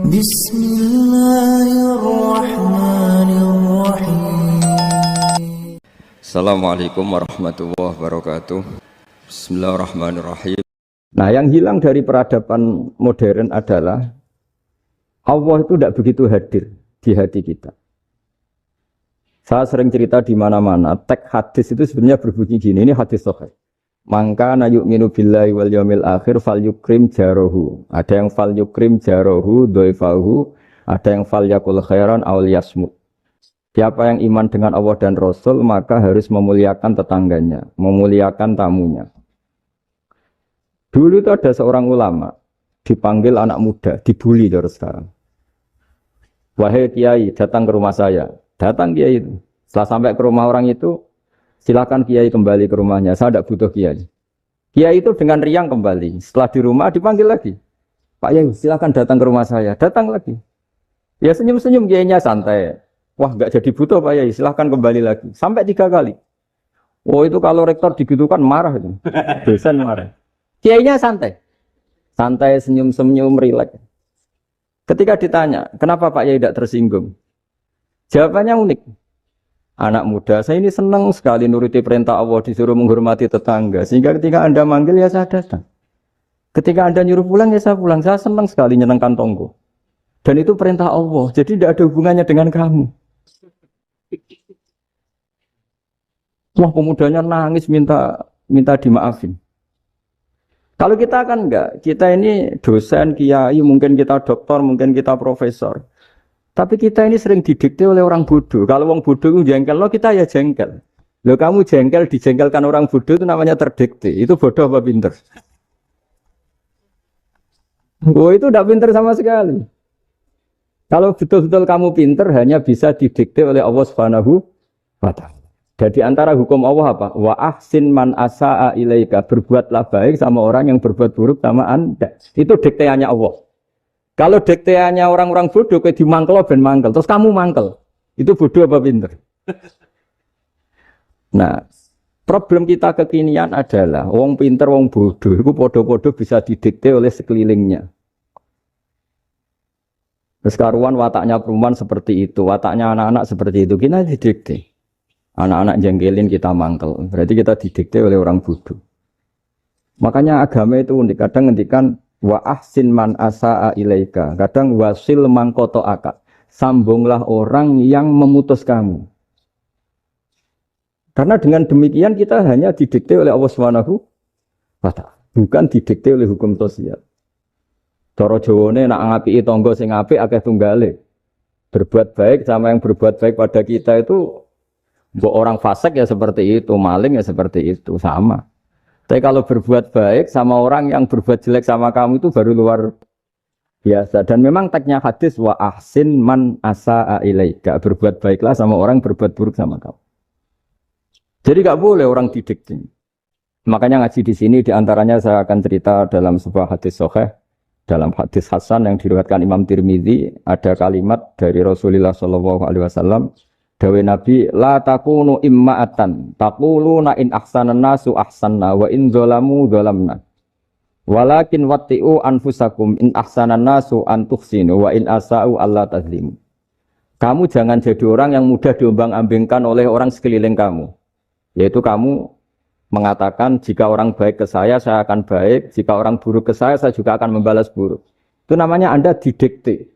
Bismillahirrahmanirrahim. Assalamualaikum warahmatullahi wabarakatuh. Bismillahirrahmanirrahim. Nah, yang hilang dari peradaban modern adalah Allah itu tidak begitu hadir di hati kita. Saya sering cerita di mana-mana, teks hadis itu sebenarnya berbunyi gini, ini hadis sahih. Mangka na yu'minu billahi wal yaumil akhir fal yukrim jarohu. Ada yang fal yukrim jarohu doifahu, ada yang fal yakul khairan aul yasmut. Siapa yang iman dengan Allah dan Rasul maka harus memuliakan tetangganya, memuliakan tamunya. Dulu itu ada seorang ulama dipanggil anak muda, dibully dari sekarang. Wahai kiai, datang ke rumah saya. Datang kiai itu. Setelah sampai ke rumah orang itu, silakan kiai kembali ke rumahnya. Saya tidak butuh kiai. Kiai itu dengan riang kembali. Setelah di rumah dipanggil lagi. Pak Yai, silakan datang ke rumah saya. Datang lagi. Ya senyum-senyum kiainya santai. Wah, nggak jadi butuh Pak Yai. Silakan kembali lagi. Sampai 3 kali. Oh itu kalau rektor digitukan marah itu. Dosen marah. Kiainya santai. Santai, senyum-senyum, rileks. Ketika ditanya, kenapa Pak Yai tidak tersinggung? Jawabannya unik. Anak muda, saya ini senang sekali nuruti perintah Allah, disuruh menghormati tetangga. Sehingga ketika Anda manggil, ya saya datang. Ketika Anda nyuruh pulang, ya saya pulang. Saya senang sekali nyenangkan tonggo. Dan itu perintah Allah, jadi tidak ada hubungannya dengan kamu. Wah, pemudanya nangis minta dimaafin. Kalau kita kan enggak, kita ini dosen, kiai, mungkin kita doktor, mungkin kita profesor. Tapi kita ini sering didikte oleh orang bodoh. Kalau orang bodoh itu jengkel, lo kita ya jengkel. Lo kamu jengkel, dijengkelkan orang bodoh itu namanya terdikte. Itu bodoh apa pinter? Oh itu tidak pinter sama sekali. Kalau betul-betul kamu pinter, hanya bisa didikte oleh Allah Subhanahu wa Ta'ala. Jadi antara hukum Allah apa? Wa ahsin man asa'a ilaika. Berbuatlah baik sama orang yang berbuat buruk sama Anda. Itu dikteannya Allah. Kalau dikteannya orang-orang bodoh, kayak dimangkel ben mangkel, terus kamu mangkel. Itu bodoh apa pinter? Nah, problem kita kekinian adalah wong pinter, wong bodoh, itu bodoh-bodoh bisa didikte oleh sekelilingnya. Terus karuan wataknya perempuan seperti itu, wataknya anak-anak seperti itu, kita didikte. Anak-anak jengkelin kita mangkel, berarti kita didikte oleh orang bodoh. Makanya agama itu unik, kadang ngendikan wa ahsin man asa'a ilaika, kadang wasil man qata'aka, sambunglah orang yang memutus kamu. Karena dengan demikian kita hanya didikte oleh Allah Subhanahu wa Ta'ala, bukan didikte oleh hukum sosial. Cara Jawane nak ngapiki tangga sing apik akeh tunggale. Berbuat baik sama yang berbuat baik pada kita itu, mbok orang fasik ya seperti itu, maling ya seperti itu, sama. Tapi kalau berbuat baik sama orang yang berbuat jelek sama kamu itu baru luar biasa. Dan memang teksnya hadis wa ahsin man asa'a ilaika. Berbuat baiklah sama orang yang berbuat buruk sama kamu. Jadi enggak boleh orang didikte. Makanya ngaji di sini diantaranya saya akan cerita dalam sebuah hadis sahih, dalam hadis hasan yang diriwayatkan Imam Tirmidzi, ada kalimat dari Rasulullah SAW. Dawe Nabi, la takunu imma'atan, taquluna in ahsanan nasu ahsanna, wa in zolamu zolamna. Walakin watti'u anfusakum in ahsanan nasu antuhsinu, wa in asa'u Allah tazlimu. Kamu jangan jadi orang yang mudah diombang-ambingkan oleh orang sekeliling kamu. Yaitu kamu mengatakan, jika orang baik ke saya akan baik, jika orang buruk ke saya juga akan membalas buruk. Itu namanya Anda didikte.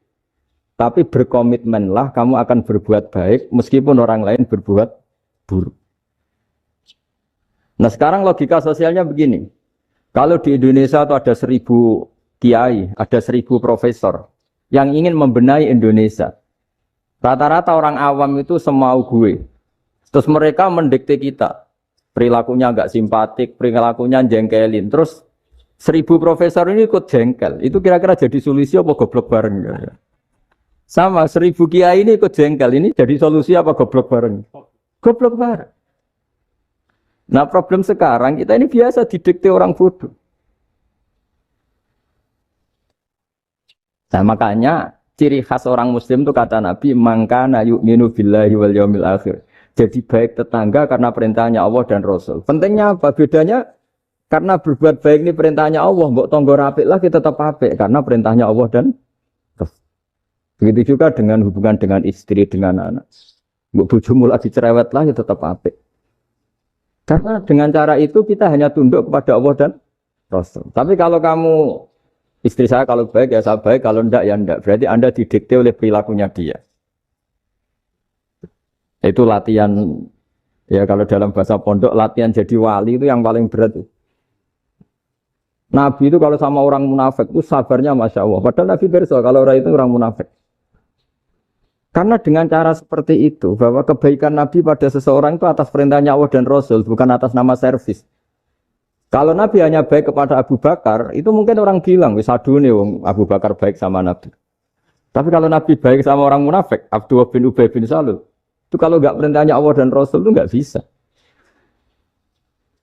Tapi berkomitmenlah kamu akan berbuat baik meskipun orang lain berbuat buruk. Nah sekarang logika sosialnya begini. Kalau di Indonesia itu ada 1000 kiai, ada 1000 profesor yang ingin membenahi Indonesia. Rata-rata orang awam itu semau gue. Terus mereka mendikte kita. Perilakunya enggak simpatik, perilakunya jengkelin. Terus 1000 profesor ini ikut jengkel. Itu kira-kira jadi solusi apa goblok bareng? Sama 1000 kiai ini ikut jengkel, ini jadi solusi apa goblok bareng? Goblok bareng. Nah problem sekarang kita ini biasa didikte orang bodoh. Nah makanya ciri khas orang muslim itu kata Nabi, mangkana yu'minu billahi wal yaumil akhir. Jadi baik tetangga karena perintahnya Allah dan Rasul. Pentingnya apa? Bedanya karena berbuat baik ini perintahnya Allah, mbok tonggo apik lagi tetap apik karena perintahnya Allah dan Rasul. Begitu juga dengan hubungan dengan istri, dengan anak. Mbok bojomu lagi cerewet lah ya tetap apik. Karena dengan cara itu kita hanya tunduk kepada Allah dan Rasul. Tapi kalau kamu istri saya kalau baik ya saya baik, kalau enggak ya enggak. Berarti Anda didikte oleh perilakunya dia. Itu latihan, ya kalau dalam bahasa pondok, latihan jadi wali itu yang paling berat. Nabi itu kalau sama orang munafik itu sabarnya Masya Allah. Padahal Nabi berso kalau orang itu orang munafik. Karena dengan cara seperti itu, bahwa kebaikan Nabi pada seseorang itu atas perintahnya Allah dan Rasul, bukan atas nama servis. Kalau Nabi hanya baik kepada Abu Bakar, itu mungkin orang bilang, wis adune wong Abu Bakar baik sama Nabi. Tapi kalau Nabi baik sama orang munafik, Abdullah bin Ubay bin Salul, itu kalau nggak perintahnya Allah dan Rasul itu nggak bisa.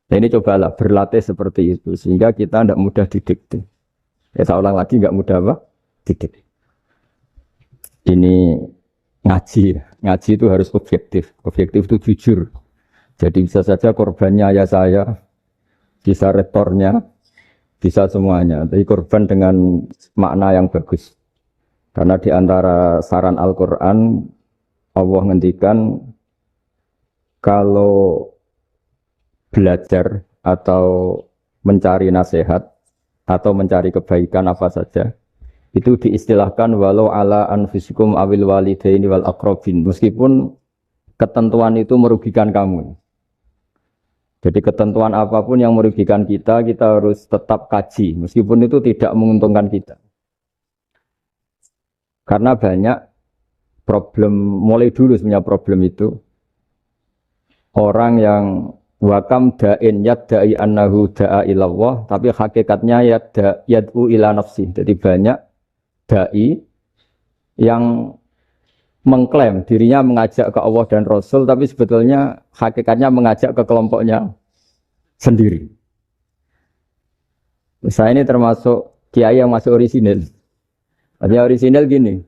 Nah ini cobalah berlatih seperti itu sehingga kita tidak mudah didikte. Ya saya ulang lagi nggak mudah apa? Didikte. Ini ngaji itu harus objektif. Objektif itu jujur. Jadi bisa saja korbannya ayah saya, bisa rektornya, bisa semuanya. Tapi korban dengan makna yang bagus. Karena di antara saran Al-Quran Allah ngendikan kalau belajar atau mencari nasihat atau mencari kebaikan apa saja itu diistilahkan walau ala anfusikum awil walidaini wal aqrabin, meskipun ketentuan itu merugikan kamu. Jadi ketentuan apapun yang merugikan kita harus tetap kaji meskipun itu tidak menguntungkan kita. Karena banyak problem, mulai dulu sebenarnya problem itu orang yang wakam da'in yadda'i annahu da'a ilallah tapi hakikatnya yad'u ila nafsi. Jadi banyak da'i yang mengklaim dirinya mengajak ke Allah dan Rasul tapi sebetulnya hakikatnya mengajak ke kelompoknya sendiri. Saya ini termasuk kiai yang masih orisinil. Artinya orisinil gini,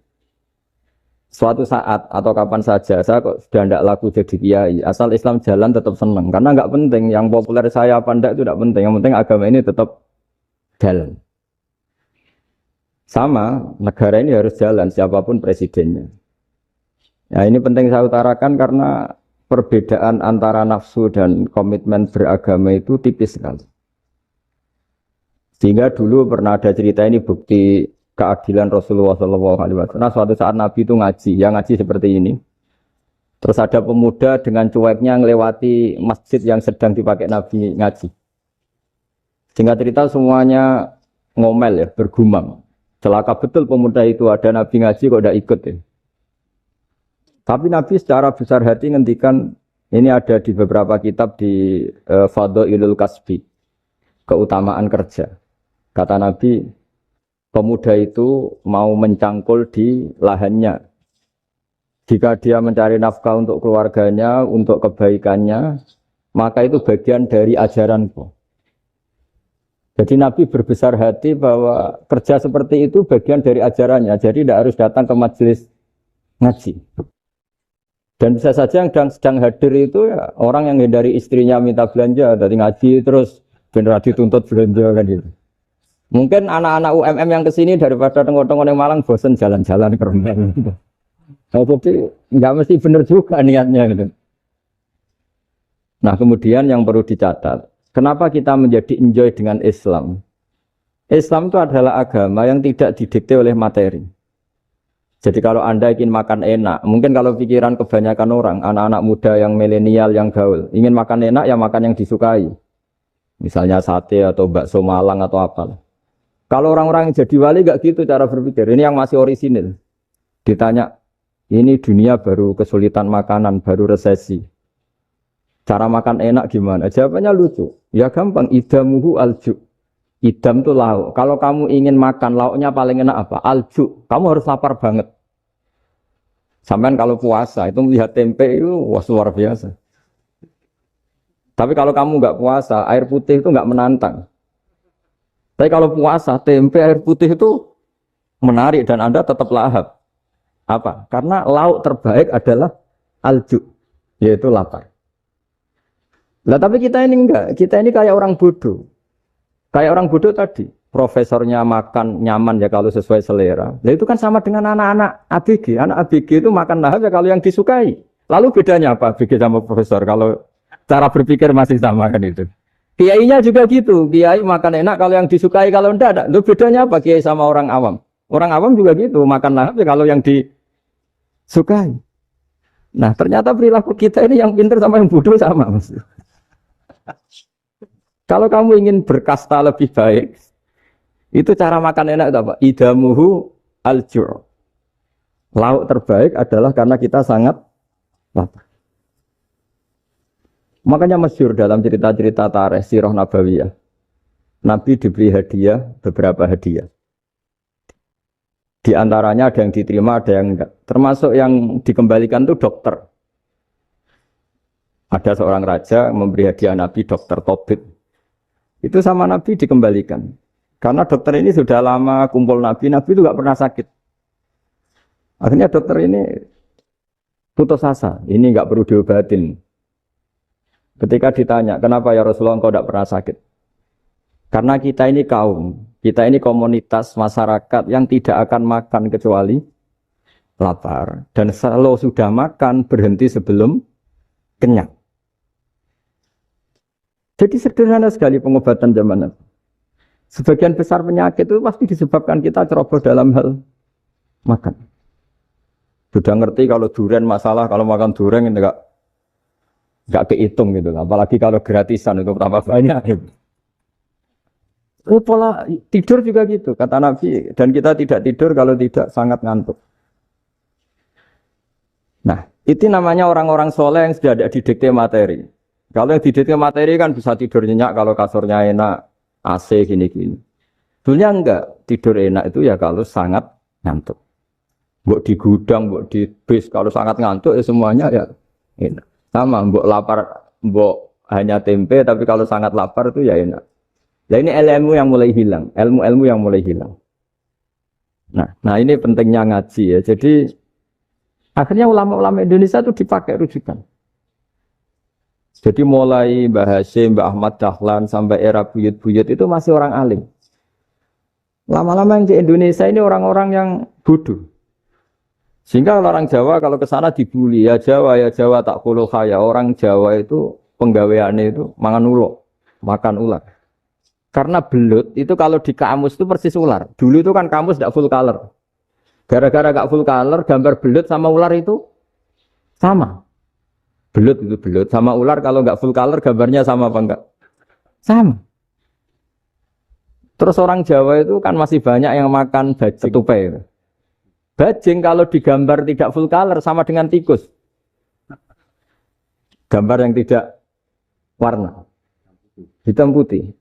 suatu saat atau kapan saja saya kok sudah tidak laku jadi kiai, asal Islam jalan tetap senang. Karena nggak penting yang populer saya apa enggak itu tidak penting. Yang penting agama ini tetap jalan. Sama negara ini harus jalan siapapun presidennya. Ya ini penting saya utarakan karena perbedaan antara nafsu dan komitmen beragama itu tipis sekali. Sehingga dulu pernah ada cerita ini bukti keadilan Rasulullah SAW. Nah, suatu saat Nabi itu ngaji, yang ngaji seperti ini. Terus ada pemuda dengan cueknya ngelewati masjid yang sedang dipakai Nabi ngaji. Singkat cerita semuanya ngomel ya, bergumam. Celaka betul pemuda itu, ada Nabi ngaji kok tidak ikut ya. Tapi Nabi secara besar hati ngendikan, ini ada di beberapa kitab di Fadhailul Kasbi, keutamaan kerja. Kata Nabi, pemuda itu mau mencangkul di lahannya. Jika dia mencari nafkah untuk keluarganya, untuk kebaikannya, maka itu bagian dari ajaranku. Jadi Nabi berbesar hati bahwa kerja seperti itu bagian dari ajarannya. Jadi tidak harus datang ke majelis ngaji. Dan bisa saja yang sedang hadir itu ya orang yang hindari istrinya minta belanja, dari ngaji terus benar dituntut belanja kan gitu. Mungkin anak-anak UMM yang kesini daripada tengok-tengok yang Malang bosan jalan-jalan ke rumah. Jadi nggak mesti benar juga niatnya gitu. Nah kemudian yang perlu dicatat, kenapa kita menjadi enjoy dengan Islam? Islam itu adalah agama yang tidak didikte oleh materi. Jadi kalau Anda ingin makan enak, mungkin kalau pikiran kebanyakan orang, anak-anak muda yang milenial, yang gaul, ingin makan enak ya makan yang disukai. Misalnya sate atau bakso Malang atau apa. Kalau orang-orang yang jadi wali gak gitu cara berpikir. Ini yang masih orisinil. Ditanya, ini dunia baru kesulitan makanan, baru resesi. Cara makan enak gimana? Jawabannya lucu. Ya gampang, idamuhu alju. Idam itu lauk. Kalau kamu ingin makan lauknya paling enak apa? Alju. Kamu harus lapar banget. Sampai kalau puasa itu melihat tempe itu wah luar biasa. Tapi kalau kamu nggak puasa, air putih itu nggak menantang. Tapi kalau puasa, tempe air putih itu menarik dan Anda tetap lahap. Apa? Karena lauk terbaik adalah alju, yaitu lapar. Nah tapi kita ini enggak, kita ini kayak orang bodoh. Kayak orang bodoh tadi. profesornya makan nyaman ya kalau sesuai selera. Nah, itu kan sama dengan anak-anak ABG. Anak ABG itu makan lahap ya kalau yang disukai. Lalu bedanya apa ABG sama profesor? Kalau cara berpikir masih sama kan itu. Kiainya juga gitu. Kiai makan enak kalau yang disukai, kalau enggak ada. Lalu bedanya apa kiai sama orang awam? Orang awam juga gitu, makan lahap ya kalau yang disukai. Nah, ternyata perilaku kita ini yang pintar sama yang bodoh sama. Kalau kamu ingin berkasta lebih baik, itu cara makan enak itu apa? Idamuhu al-ju'. Lauk terbaik adalah karena kita sangat lapar. Makanya masyhur dalam cerita-cerita tarikh sirah nabawiyah. Nabi diberi hadiah, beberapa hadiah. Di antaranya ada yang diterima, ada yang enggak. Termasuk yang dikembalikan itu dokter. Ada seorang raja memberi hadiah Nabi dokter Tobit. Itu sama Nabi dikembalikan. Karena dokter ini sudah lama kumpul Nabi itu enggak pernah sakit. Akhirnya dokter ini putus asa, ini enggak perlu diobatin. Ketika ditanya, kenapa ya Rasulullah engkau enggak pernah sakit? Karena kita ini kaum, kita ini komunitas masyarakat yang tidak akan makan kecuali lapar. Dan kalau sudah makan, berhenti sebelum kenyang. Jadi sederhana sekali pengobatan zaman itu. Sebagian besar penyakit itu pasti disebabkan kita ceroboh dalam hal makan. Sudah ngerti kalau durian masalah, kalau makan durian enggak kehitung gitu. Apalagi kalau gratisan itu tambah banyak gitu. Pola tidur juga gitu, kata Nabi. Dan kita tidak tidur kalau tidak sangat ngantuk. Nah, itu namanya orang-orang soleh yang sudah ada didikte materi. Kalau yang didikte materi kan bisa tidur nyenyak kalau kasurnya enak, AC gini-gini. Sebenarnya enggak, tidur enak itu ya kalau sangat ngantuk. Mbok di gudang, mbok di bis, kalau sangat ngantuk ya semuanya ya enak. Sama, mbok lapar, mbok hanya tempe, tapi kalau sangat lapar itu ya enak. Nah ini ilmu yang mulai hilang, ilmu-ilmu yang mulai hilang. Nah ini pentingnya ngaji ya. Jadi akhirnya ulama-ulama Indonesia itu dipakai rujukan. Jadi mulai Mbah Hasyim, Mbah Ahmad Dahlan sampai era buyut-buyut itu masih orang alim. Lama-lama yang di Indonesia ini orang-orang yang bodoh. Sehingga orang Jawa kalau ke sana dibully, ya Jawa tak kulul khaya. Orang Jawa itu penggaweannya itu mangan ulo, makan ular. Karena belut itu kalau di kamus itu persis ular. Dulu itu kan kamus tidak full color. Gara-gara gak full color, gambar belut sama ular itu sama. Belut itu belut sama ular kalau gak full color gambarnya sama apa enggak? Sama. Terus orang Jawa itu kan masih banyak yang makan bajing tupai. Bajing kalau digambar tidak full color sama dengan tikus. Gambar yang tidak warna. Hitam putih.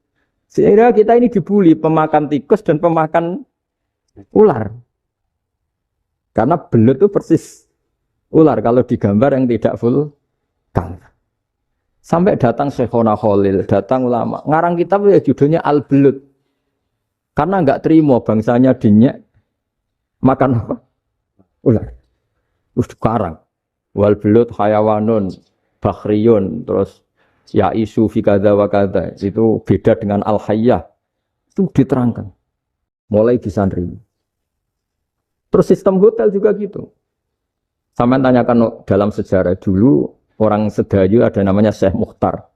Sehingga kita ini dibully pemakan tikus dan pemakan ular. Karena belut itu persis ular kalau digambar yang tidak full color. Sampai datang Syekhona Khalil, datang ulama. Ngarang kitab ya judulnya Al-Belut. Karena enggak terima bangsanya dinyek makan apa? Ular. Terus dikarang. Wal belut hayawanun bakhriyun terus ya isu fi kadza wa kadza itu beda dengan al hayyah itu diterangkan mulai disandri. Terus sistem hotel juga gitu. Sampai tanyakan dalam sejarah dulu orang Sedayu ada namanya Syekh Mukhtar.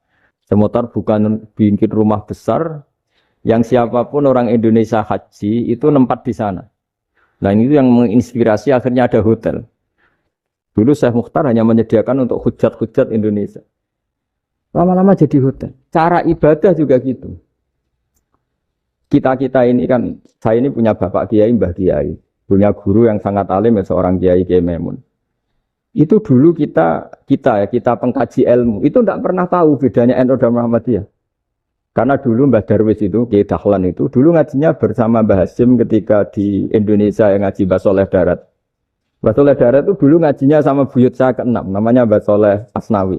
Syekh Mukhtar bukan bikin rumah besar yang siapapun orang Indonesia haji itu nempat di sana. Nah ini yang menginspirasi akhirnya ada hotel. Dulu Syekh Mukhtar hanya menyediakan untuk hujat-hujat Indonesia. Lama-lama jadi hotel. Cara ibadah juga gitu. Kita ini kan, saya ini punya bapak kiai, mbah kiai. Punya guru yang sangat alim, ya, seorang kiai Kiai Maimun. Itu dulu kita pengkaji ilmu. Itu tidak pernah tahu bedanya NU dan Muhammadiyah. Karena dulu Mbah Darwis itu, Kiai Dahlan itu, dulu ngajinya bersama Mbah Hasyim ketika di Indonesia yang ngaji Mbah Soleh Darat. Mbah Soleh Darat itu dulu ngajinya sama buyut saya ke-6, namanya Mbah Soleh Asnawi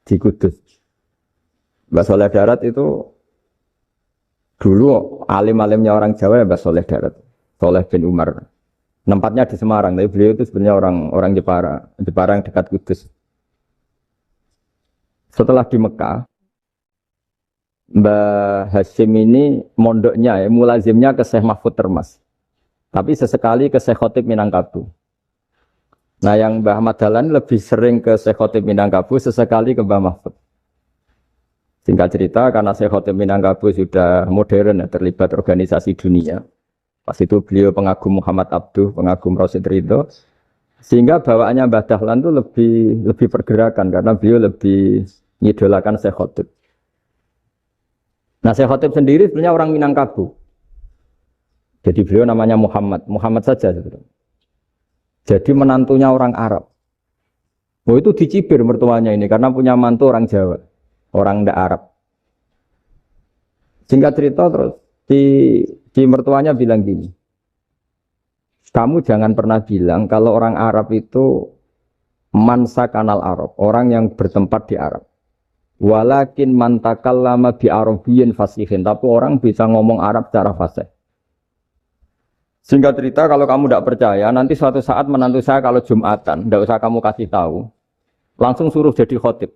di Kudus. Mbah Soleh Darat itu dulu alim-alimnya orang Jawa ya Mbah Soleh Darat, Soleh bin Umar. Tempatnya di Semarang, tapi beliau itu sebenarnya orang Jepara yang dekat Kudus. Setelah di Mekah, Mbah Hasyim ini mondoknya ya, mulazimnya ke Syekh Mahfud Termas. Tapi sesekali ke Syekh Khotib Minangkabau. Nah yang Mbah Ahmad Dahlan lebih sering ke Syekh Khotib Minangkabau, sesekali ke Mbah Mahfud. Singkat cerita, karena Syekh Khotib Minangkabau sudah modern ya, terlibat organisasi dunia. Pas itu beliau pengagum Muhammad Abduh, pengagum Rasid Ridho. Sehingga bawaannya Mbah Dahlan itu lebih pergerakan karena beliau lebih mengidolakan Syekh Khotib. Nah Syekh Khotib sendiri sebenarnya orang Minangkabau. Jadi beliau namanya Muhammad saja sebenarnya. Jadi menantunya orang Arab. Oh itu dicibir mertuanya ini karena punya mantu orang Jawa, orang ndak Arab. Singkat cerita terus di mertuanya bilang gini, kamu jangan pernah bilang kalau orang Arab itu mansa kanal Arab, orang yang bertempat di Arab. Walakin mantakallama bi arabiyyin fasihin, tapi orang bisa ngomong Arab secara fasih. Singkat cerita, kalau kamu tidak percaya, nanti suatu saat menantu saya kalau Jumatan, tidak usah kamu kasih tahu, langsung suruh jadi khotib.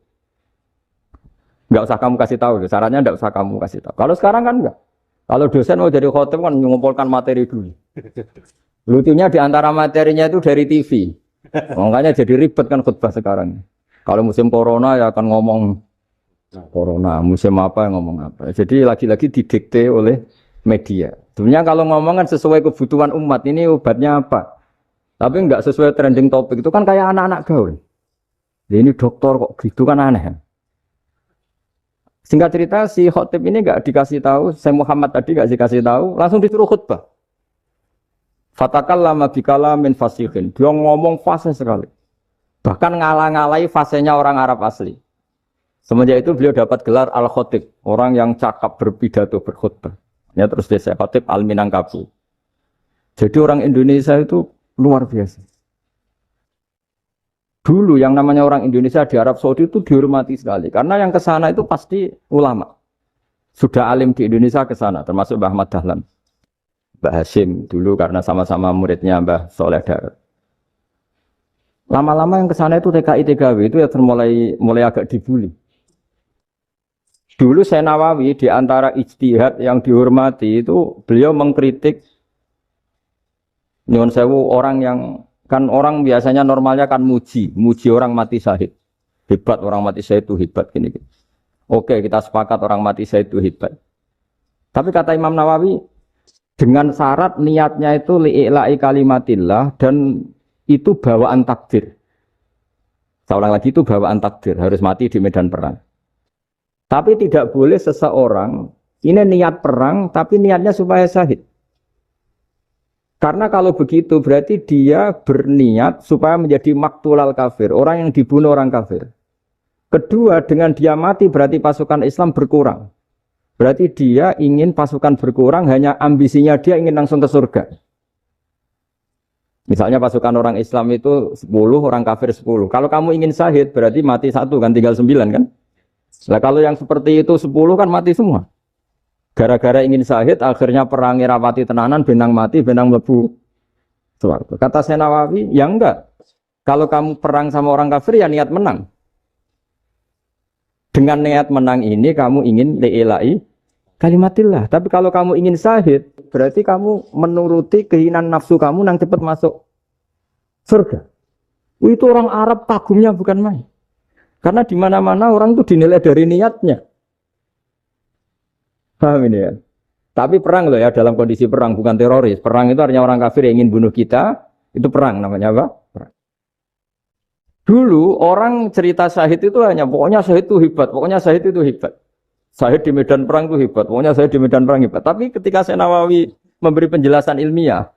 Tidak usah kamu kasih tahu, sarannya tidak usah kamu kasih tahu. Kalau sekarang kan enggak. Kalau dosen mau jadi khotib kan mengumpulkan materi dulu. Lucunya di antara materinya itu dari TV. Makanya jadi ribet kan khutbah sekarang. Kalau musim corona ya akan ngomong corona, musim apa ngomong apa. Jadi lagi-lagi didikte oleh media. Sebenarnya kalau ngomong kan sesuai kebutuhan umat, ini obatnya apa? Tapi enggak sesuai trending topik, itu kan kayak anak-anak gaul. Ini dokter kok gitu kan aneh. Singkat cerita si khotib ini enggak dikasih tahu, Syekh Muhammad tadi enggak dikasih tahu, langsung disuruh khutbah. Fatakallama bikalamin fasihin. Dia ngomong fasih sekali. Bahkan ngalah-ngalahi fasihnya orang Arab asli. Semenjak itu beliau dapat gelar Al-Khotib, orang yang cakap berpidato berkhutbah. Ya terus dia Khotib Al-Minangkabau. Jadi orang Indonesia itu luar biasa. Dulu yang namanya orang Indonesia di Arab Saudi itu dihormati sekali. Karena yang ke sana itu pasti ulama. Sudah alim di Indonesia ke sana, termasuk Mbah Ahmad Dahlan. Mbah Hasyim dulu karena sama-sama muridnya Mbah Soleh Darat. Lama-lama yang ke sana itu TKI TKW itu ya mulai agak dibully. Dulu Syekh Nawawi di antara ijtihad yang dihormati itu beliau mengkritik nyuwun sewu orang yang kan orang biasanya normalnya kan muji orang mati syahid. Hebat orang mati syahid itu hebat gini. Oke, kita sepakat orang mati syahid itu hebat. Tapi kata Imam Nawawi dengan syarat niatnya itu li'ila'i kalimatillah dan itu bawaan takdir. Saya ulang lagi itu bawaan takdir, harus mati di medan perang. Tapi tidak boleh seseorang ini niat perang tapi niatnya supaya syahid. Karena kalau begitu berarti dia berniat supaya menjadi maktulal kafir, orang yang dibunuh orang kafir. Kedua, dengan dia mati berarti pasukan Islam berkurang. Berarti dia ingin pasukan berkurang, hanya ambisinya dia ingin langsung ke surga. Misalnya pasukan orang Islam itu 10, orang kafir 10. Kalau kamu ingin syahid berarti mati 1 kan, tinggal 9 kan. Nah kalau yang seperti itu 10 kan mati semua. Gara-gara ingin syahid akhirnya perang rapati tenanan, benang mati, benang lebu. Kata Syekh Nawawi, ya enggak. Kalau kamu perang sama orang kafir ya niat menang. Dengan niat menang ini kamu ingin li'ila'i kalimatillah. Tapi kalau kamu ingin syahid, berarti kamu menuruti keinginan nafsu kamu yang cepat masuk surga. Itu orang Arab kagumnya bukan main. Karena di mana-mana orang itu dinilai dari niatnya. Paham ini ya? Tapi perang loh ya, dalam kondisi perang, bukan teroris. Perang itu artinya orang kafir yang ingin bunuh kita, itu perang namanya apa? Perang. Dulu orang cerita syahid itu hanya pokoknya syahid itu hebat, pokoknya syahid itu hebat. Syahid di medan perang itu hebat, pokoknya syahid di medan perang hebat. Tapi ketika Syekh Nawawi memberi penjelasan ilmiah,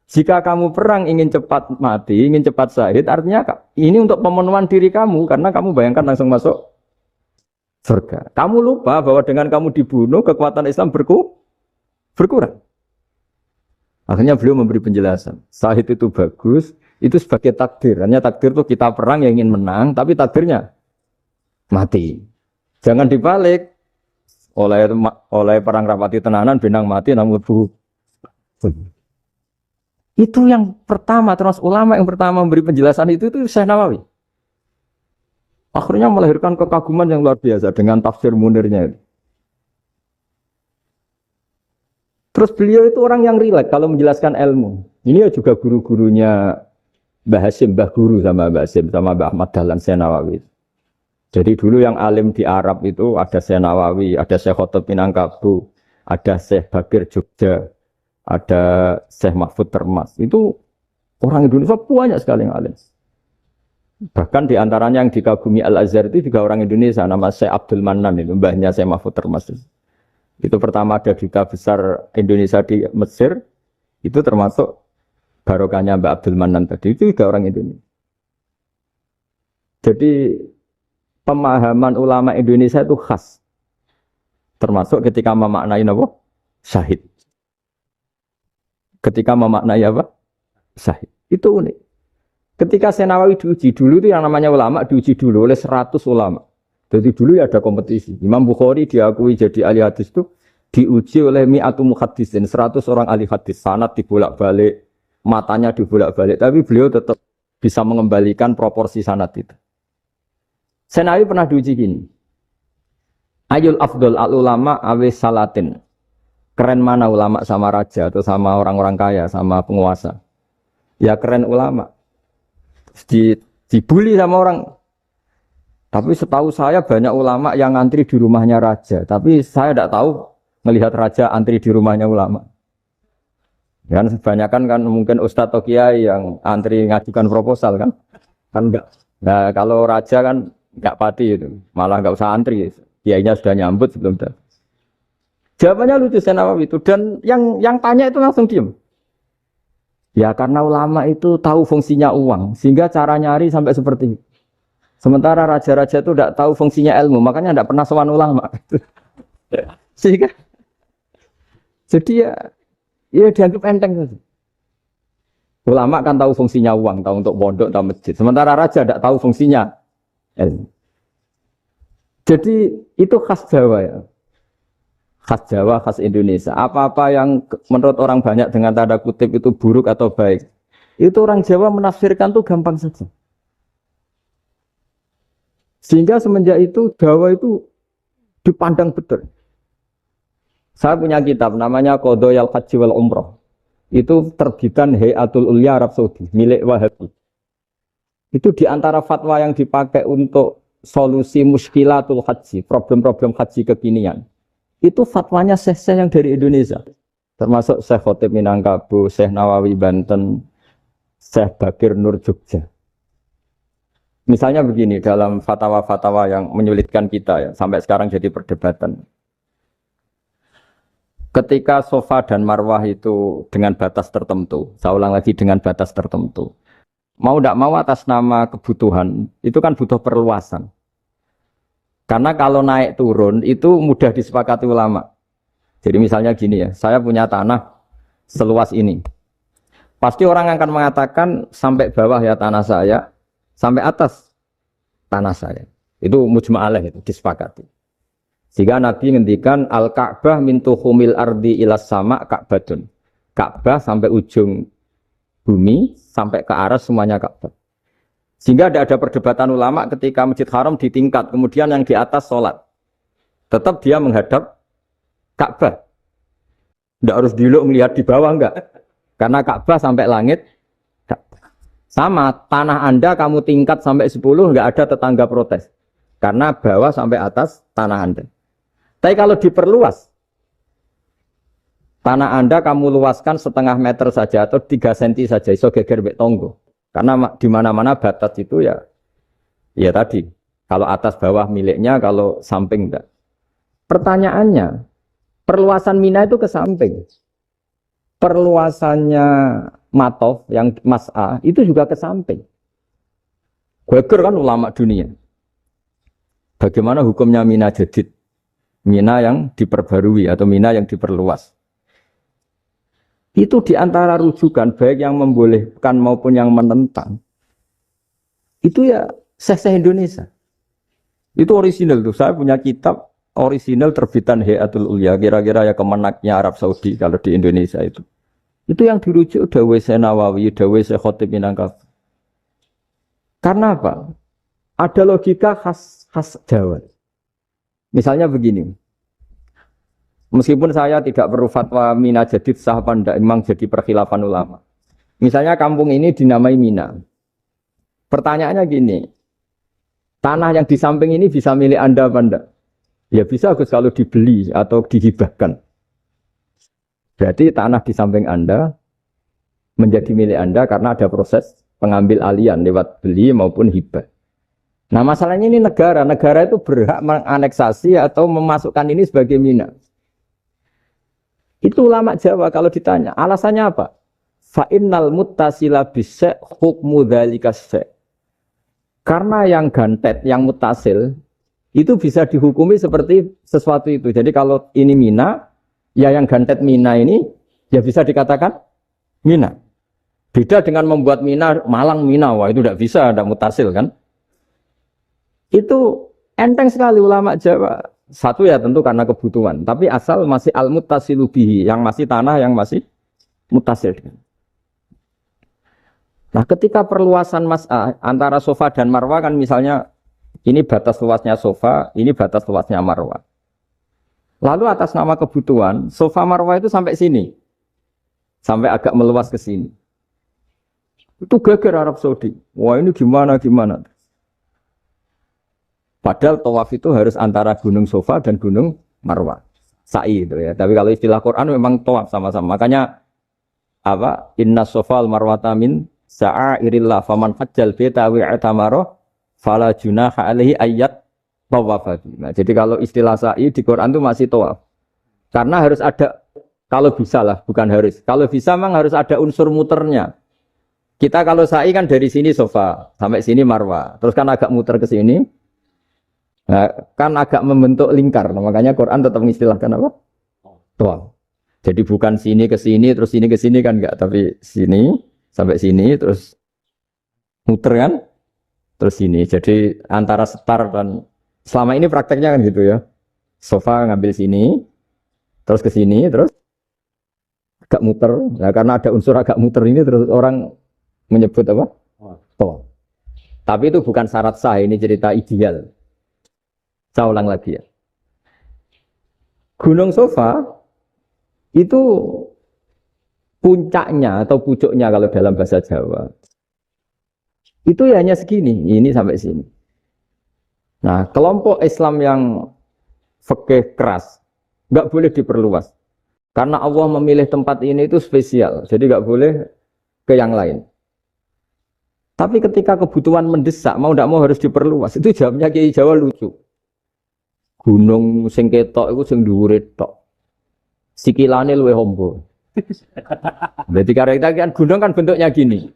jika kamu perang ingin cepat mati, ingin cepat syahid, artinya ini untuk pemenuhan diri kamu, karena kamu bayangkan langsung masuk surga. Kamu lupa bahwa dengan kamu dibunuh, kekuatan Islam berkurang. Akhirnya beliau memberi penjelasan, syahid itu bagus, itu sebagai takdir. Hanya takdir itu kita perang yang ingin menang, tapi takdirnya mati. Jangan dibalik, oleh perang rapati tenanan, benang mati, namun lebu. Itu yang pertama, terus ulama yang pertama memberi penjelasan itu Syekh Nawawi. Akhirnya melahirkan kekaguman yang luar biasa dengan tafsir Munirnya itu. Terus beliau itu orang yang rileks kalau menjelaskan ilmu. Ini ya juga guru-gurunya Mbah Hasyim, Mbah Guru sama Mbah Hasyim, sama Mbah Ahmad Dahlan Senawawi. Jadi dulu yang alim di Arab itu ada Senawawi, ada Syekh Khotib Minangkabau, ada Syekh Bakir Jogja, ada Syekh Mahfud Termas. Itu orang Indonesia banyak sekali yang alim. Bahkan di antaranya yang dikagumi Al-Azhar itu juga orang Indonesia, nama Syekh Abdul Manan, itu mbahnya Syekh Mahfud Termas. Itu pertama ada duta besar Indonesia di Mesir, itu termasuk barokahnya Mbak Abdul Manan tadi, itu juga orang Indonesia. Jadi pemahaman ulama Indonesia itu khas, termasuk ketika memaknai apa? Syahid. Ketika memaknai apa? Syahid. Itu unik. Ketika Senawawi diuji dulu itu yang namanya ulama diuji dulu oleh 100 ulama. Jadi dulu ya ada kompetisi. Imam Bukhari diakui jadi ahli hadis itu diuji oleh mi'atu muhaddisin, 100 orang ahli hadis. Sanad dibolak-balik, matanya dibolak-balik. Tapi beliau tetap bisa mengembalikan proporsi sanad itu. Senawawi pernah diuji gini. Ayul afdol al ulama awis salatin. Keren mana ulama sama raja atau sama orang-orang kaya, sama penguasa? Ya keren ulama. Dibully sama orang. Tapi setahu saya banyak ulama yang antri di rumahnya raja. Tapi saya tidak tahu melihat raja antri di rumahnya ulama. Kan kebanyakan kan mungkin ustadz atau kiai yang antri ngajukan proposal kan. Kan enggak. Nah kalau raja kan enggak pati itu. Malah enggak usah antri. Kiainya sudah nyambut sebelum datang. Jawabannya lucu Senawawi itu. Dan yang tanya itu langsung diam. Ya karena ulama itu tahu fungsinya uang. Sehingga cara nyari sampai seperti itu. Sementara raja-raja itu tidak tahu fungsinya ilmu, makanya tidak pernah sowan ulama. Sehingga, jadi ya dianggap enteng saja. Ulama kan tahu fungsinya uang, tahu untuk pondok, tahu masjid. Sementara raja tidak tahu fungsinya ilmu. Jadi itu khas Jawa ya, khas Jawa, khas Indonesia. Apa-apa yang menurut orang banyak dengan tanda kutip itu buruk atau baik, itu orang Jawa menafsirkan tuh gampang saja. Sehingga semenjak itu Jawa itu dipandang betul. Saya punya kitab namanya Qadhayal Haji wal Umrah. Itu terbitan Hayatul Ulya Arab Saudi, milik Wahabi. Itu diantara fatwa yang dipakai untuk solusi muskilatul haji, problem-problem haji kekinian. Itu fatwanya syekh-syekh yang dari Indonesia. Termasuk Syekh Khotib Minangkabau, Syekh Nawawi Banten, Syekh Bakir Nur Jogja. Misalnya begini, dalam fatwa-fatwa yang menyulitkan kita ya, sampai sekarang jadi perdebatan. Ketika Sofa dan Marwah itu dengan batas tertentu, saya ulang lagi dengan batas tertentu. Mau tidak mau atas nama kebutuhan, itu kan butuh perluasan. Karena kalau naik turun itu mudah disepakati ulama. Jadi misalnya gini ya, saya punya tanah seluas ini. Pasti orang akan mengatakan sampai bawah ya tanah saya, sampai atas tanah saya. Itu mujma' alaih, itu disepakati. Sehingga Nabi ngendikan al-Ka'bah min tuhumil ardi ilas sama Ka'batun. Ka'bah sampai ujung bumi, sampai ke aras semuanya Ka'bah. Sehingga tidak ada perdebatan ulama ketika Masjid Haram ditingkat, kemudian yang di atas sholat. Tetap dia menghadap Ka'bah. Tidak harus dulu melihat di bawah, enggak. Karena Ka'bah sampai langit, sama, tanah Anda kamu tingkat sampai 10, enggak ada tetangga protes. Karena bawah sampai atas tanah Anda. Tapi kalau diperluas, tanah Anda kamu luaskan setengah meter saja atau 3 cm saja, iso geger mbek tonggo. Karena di mana-mana batas itu ya tadi. Kalau atas bawah miliknya, kalau samping enggak. Pertanyaannya, perluasan Mina itu ke samping. Perluasannya Matof yang Mas'a itu juga ke samping. Geger kan ulama dunia. Bagaimana hukumnya Mina Jadid? Mina yang diperbarui atau Mina yang diperluas. Itu diantara rujukan baik yang membolehkan maupun yang menentang. Itu ya syekh-syekh Indonesia. Itu orisinal tuh. Saya punya kitab orisinal terbitan Hayatul Ulya, kira-kira ya kemenaknya Arab Saudi kalau di Indonesia itu. Itu yang dirujuk Dawei Senawawi, Dawei Syekh Khotib Minangkabau. Karena apa? Ada logika khas Jawa. Misalnya begini. Meskipun saya tidak perlu fatwa Mina jadid sah apa enggak, memang jadi perkhilafan ulama. Misalnya kampung ini dinamai Mina. Pertanyaannya gini, tanah yang di samping ini bisa milik Anda apa enggak? Ya bisa Gus kalau dibeli atau dihibahkan. Berarti tanah di samping Anda menjadi milik Anda karena ada proses pengambil alian lewat beli maupun hibah. Nah masalahnya ini negara itu berhak menganeksasi atau memasukkan ini sebagai Mina. Itu ulama Jawa kalau ditanya, alasannya apa? Fa'innal muttasila bisek hukmu dzalika syek. Karena yang gantet, yang mutasil itu bisa dihukumi seperti sesuatu itu. Jadi kalau ini Mina, ya yang gantet Mina ini ya bisa dikatakan Mina. Beda dengan membuat Mina Malang Mina, wah itu tidak bisa, tidak mutasil kan? Itu enteng sekali ulama Jawa. Satu ya tentu karena kebutuhan, tapi asal masih al-muttasilu bihi, yang masih tanah yang masih mutasil. Nah, ketika perluasan antara sofa dan marwah kan misalnya ini batas luasnya sofa, ini batas luasnya marwah. Lalu atas nama kebutuhan, sofa marwah itu sampai sini. Sampai agak meluas ke sini. Itu geger Arab Saudi. Wah, ini gimana? Padahal tawaf itu harus antara gunung Sofa dan gunung Marwah. Sa'i itu ya. Tapi kalau istilah Quran memang tawaf sama-sama. Makanya apa? Inna Sofa al-Marwata min sa'airillah faman hajjal baita wi'tamara fala junaha alaihi ayat tawaf. Nah, jadi kalau istilah sa'i di Quran itu masih tawaf. Karena harus ada, kalau bisa lah, bukan harus. Kalau bisa memang harus ada unsur muternya. Kita kalau sa'i kan dari sini Sofa sampai sini Marwah. Terus kan agak muter ke sini. Nah, kan agak membentuk lingkar, makanya Quran tetap mengistilahkan apa? Tawaf. Jadi bukan sini ke sini, terus sini ke sini kan enggak, tapi sini sampai sini, terus muter kan, terus sini. Jadi antara setar dan selama ini prakteknya kan gitu ya. Sofa ngambil sini, terus ke sini, terus agak muter. Nah, karena ada unsur agak muter ini, terus orang menyebut apa? Tawaf. Tapi itu bukan syarat sah, ini cerita ideal. Saya ulang lagi ya. Gunung Sofa itu puncaknya atau pucuknya kalau dalam bahasa Jawa. Itu ya hanya segini, ini sampai sini. Nah, kelompok Islam yang fikih keras nggak boleh diperluas. Karena Allah memilih tempat ini itu spesial, jadi nggak boleh ke yang lain. Tapi ketika kebutuhan mendesak, mau tidak mau harus diperluas. Itu jawabnya Kiai Jawa lucu. Gunung sing ketok iku sing dhuwure tok. Sikilane luwih ombo. Berarti karena kita kan gunung kan bentuknya gini.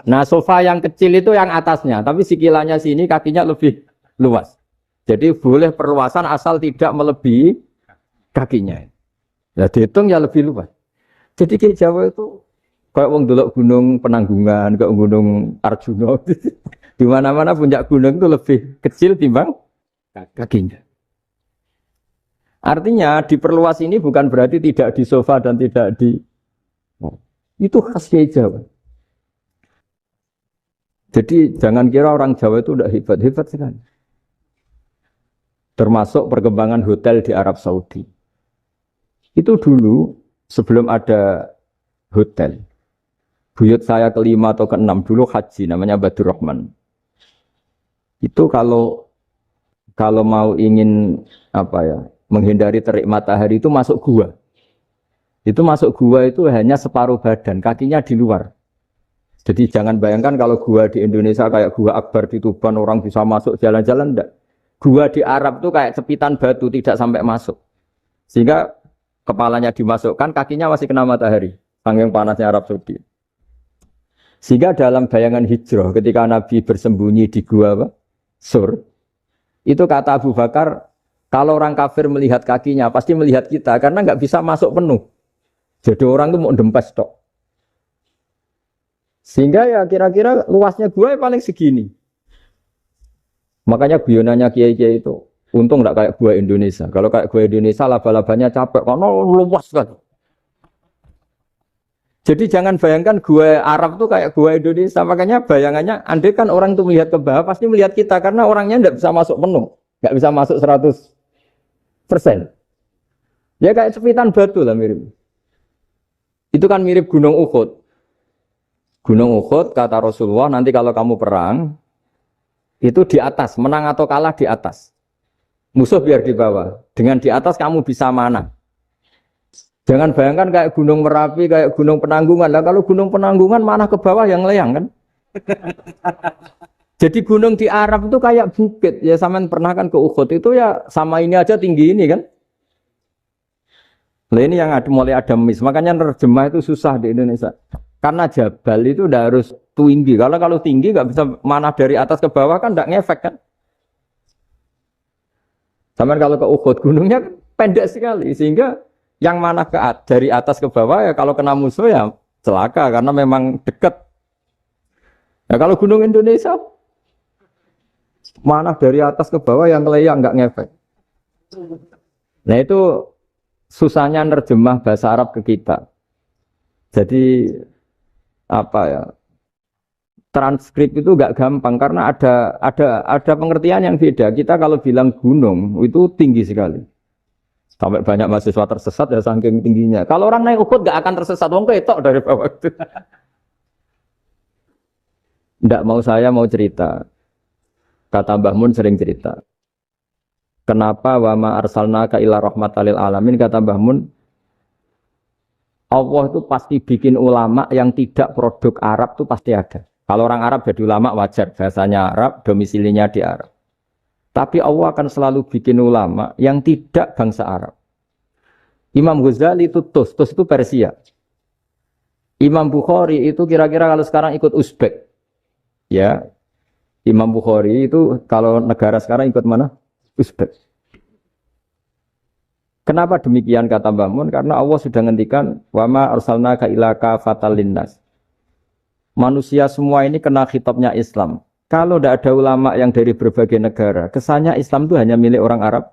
Nah, sofa yang kecil itu yang atasnya, tapi sikilannya sini kakinya lebih luas. Jadi boleh perluasan asal tidak melebihi kakinya. Ya dihitung ya lebih luas. Jadi Kiai Jawa itu kayak wong delok gunung Penanggungan, kayak gunung Arjuna. Di mana-mana puncak gunung itu lebih kecil timbang kakinya. Artinya diperluas ini bukan berarti tidak di sofa dan tidak di itu khas Kiai Jawa. Jadi jangan kira orang Jawa itu udah hebat sekali. Termasuk perkembangan hotel di Arab Saudi. Itu dulu sebelum ada hotel. Buyut saya kelima atau keenam dulu haji namanya Badur Rahman. Itu kalau mau ingin apa ya? Menghindari terik matahari itu masuk gua. Itu masuk gua itu hanya separuh badan, kakinya di luar. Jadi jangan bayangkan kalau gua di Indonesia kayak gua Akbar di Tuban orang bisa masuk jalan-jalan, enggak. Gua di Arab tuh kayak cepitan batu tidak sampai masuk. Sehingga kepalanya dimasukkan, kakinya masih kena matahari. Saking panasnya Arab Saudi. Sehingga dalam bayangan hijrah ketika Nabi bersembunyi di gua apa? Sur. Itu kata Abu Bakar, kalau orang kafir melihat kakinya, pasti melihat kita, karena nggak bisa masuk penuh. Jadi orang itu mau dempes tok. Sehingga ya kira-kira luasnya gua ya paling segini. Makanya guyonannya kiai-kiai itu, untung nggak kayak gua Indonesia. Kalau kayak gua Indonesia, laba-labanya capek, karena luas kan. Jadi jangan bayangkan gua Arab tuh kayak gua Indonesia. Makanya bayangannya, andai kan orang itu melihat ke bawah, pasti melihat kita, karena orangnya nggak bisa masuk penuh. Nggak bisa masuk 100%. Ya kayak cepitan batu lah mirip. Itu kan mirip Gunung Uhud. Gunung Uhud kata Rasulullah nanti kalau kamu perang itu di atas, menang atau kalah di atas. Musuh biar di bawah. Dengan di atas kamu bisa mana? Jangan bayangkan kayak Gunung Merapi, kayak Gunung Penanggungan. Lah kalau Gunung Penanggungan mana ke bawah yang layang kan? Jadi gunung di Arab itu kayak bukit. Ya sampean pernah kan ke Uhud itu ya sama ini aja tinggi ini kan? Nah ini yang ada, mulai ada mis. Makanya nerjemah itu susah di Indonesia. Karena jabal itu udah harus tinggi. Kalau tinggi nggak bisa mana dari atas ke bawah kan nggak ngefek kan? Sampean kalau ke Uhud gunungnya pendek sekali sehingga yang mana dari atas ke bawah ya kalau kena musuh ya celaka karena memang dekat. Ya kalau gunung Indonesia mana dari atas ke bawah yang layang nggak ngefek. Nah itu susahnya nerjemah bahasa Arab ke kita. Jadi apa ya? Transkrip itu nggak gampang karena ada pengertian yang beda. Kita kalau bilang gunung itu tinggi sekali. Sampai banyak mahasiswa tersesat ya saking tingginya. Kalau orang naik Uhud nggak akan tersesat, wong ketok dari bawah itu. Nggak mau saya mau cerita. Kata Mbah Mun sering cerita. Kenapa wa ma arsalnaka illa rahmatal lil alamin, kata Mbah Mun, Allah itu pasti bikin ulama yang tidak produk Arab itu pasti ada. Kalau orang Arab jadi ulama wajar, bahasanya Arab, domisilinya di Arab. Tapi Allah akan selalu bikin ulama yang tidak bangsa Arab. Imam Ghazali itu Tus itu Persia. Imam Bukhari itu kira-kira kalau sekarang ikut Uzbek. Ya, Imam Bukhari itu kalau negara sekarang ikut mana? Uzbek. Kenapa demikian kata Mbah Mun? Karena Allah sudah ngendikan wa ma arsalnaka illa kafatal linnas. Manusia semua ini kena khitabnya Islam. Kalau tidak ada ulama yang dari berbagai negara, kesannya Islam itu hanya milik orang Arab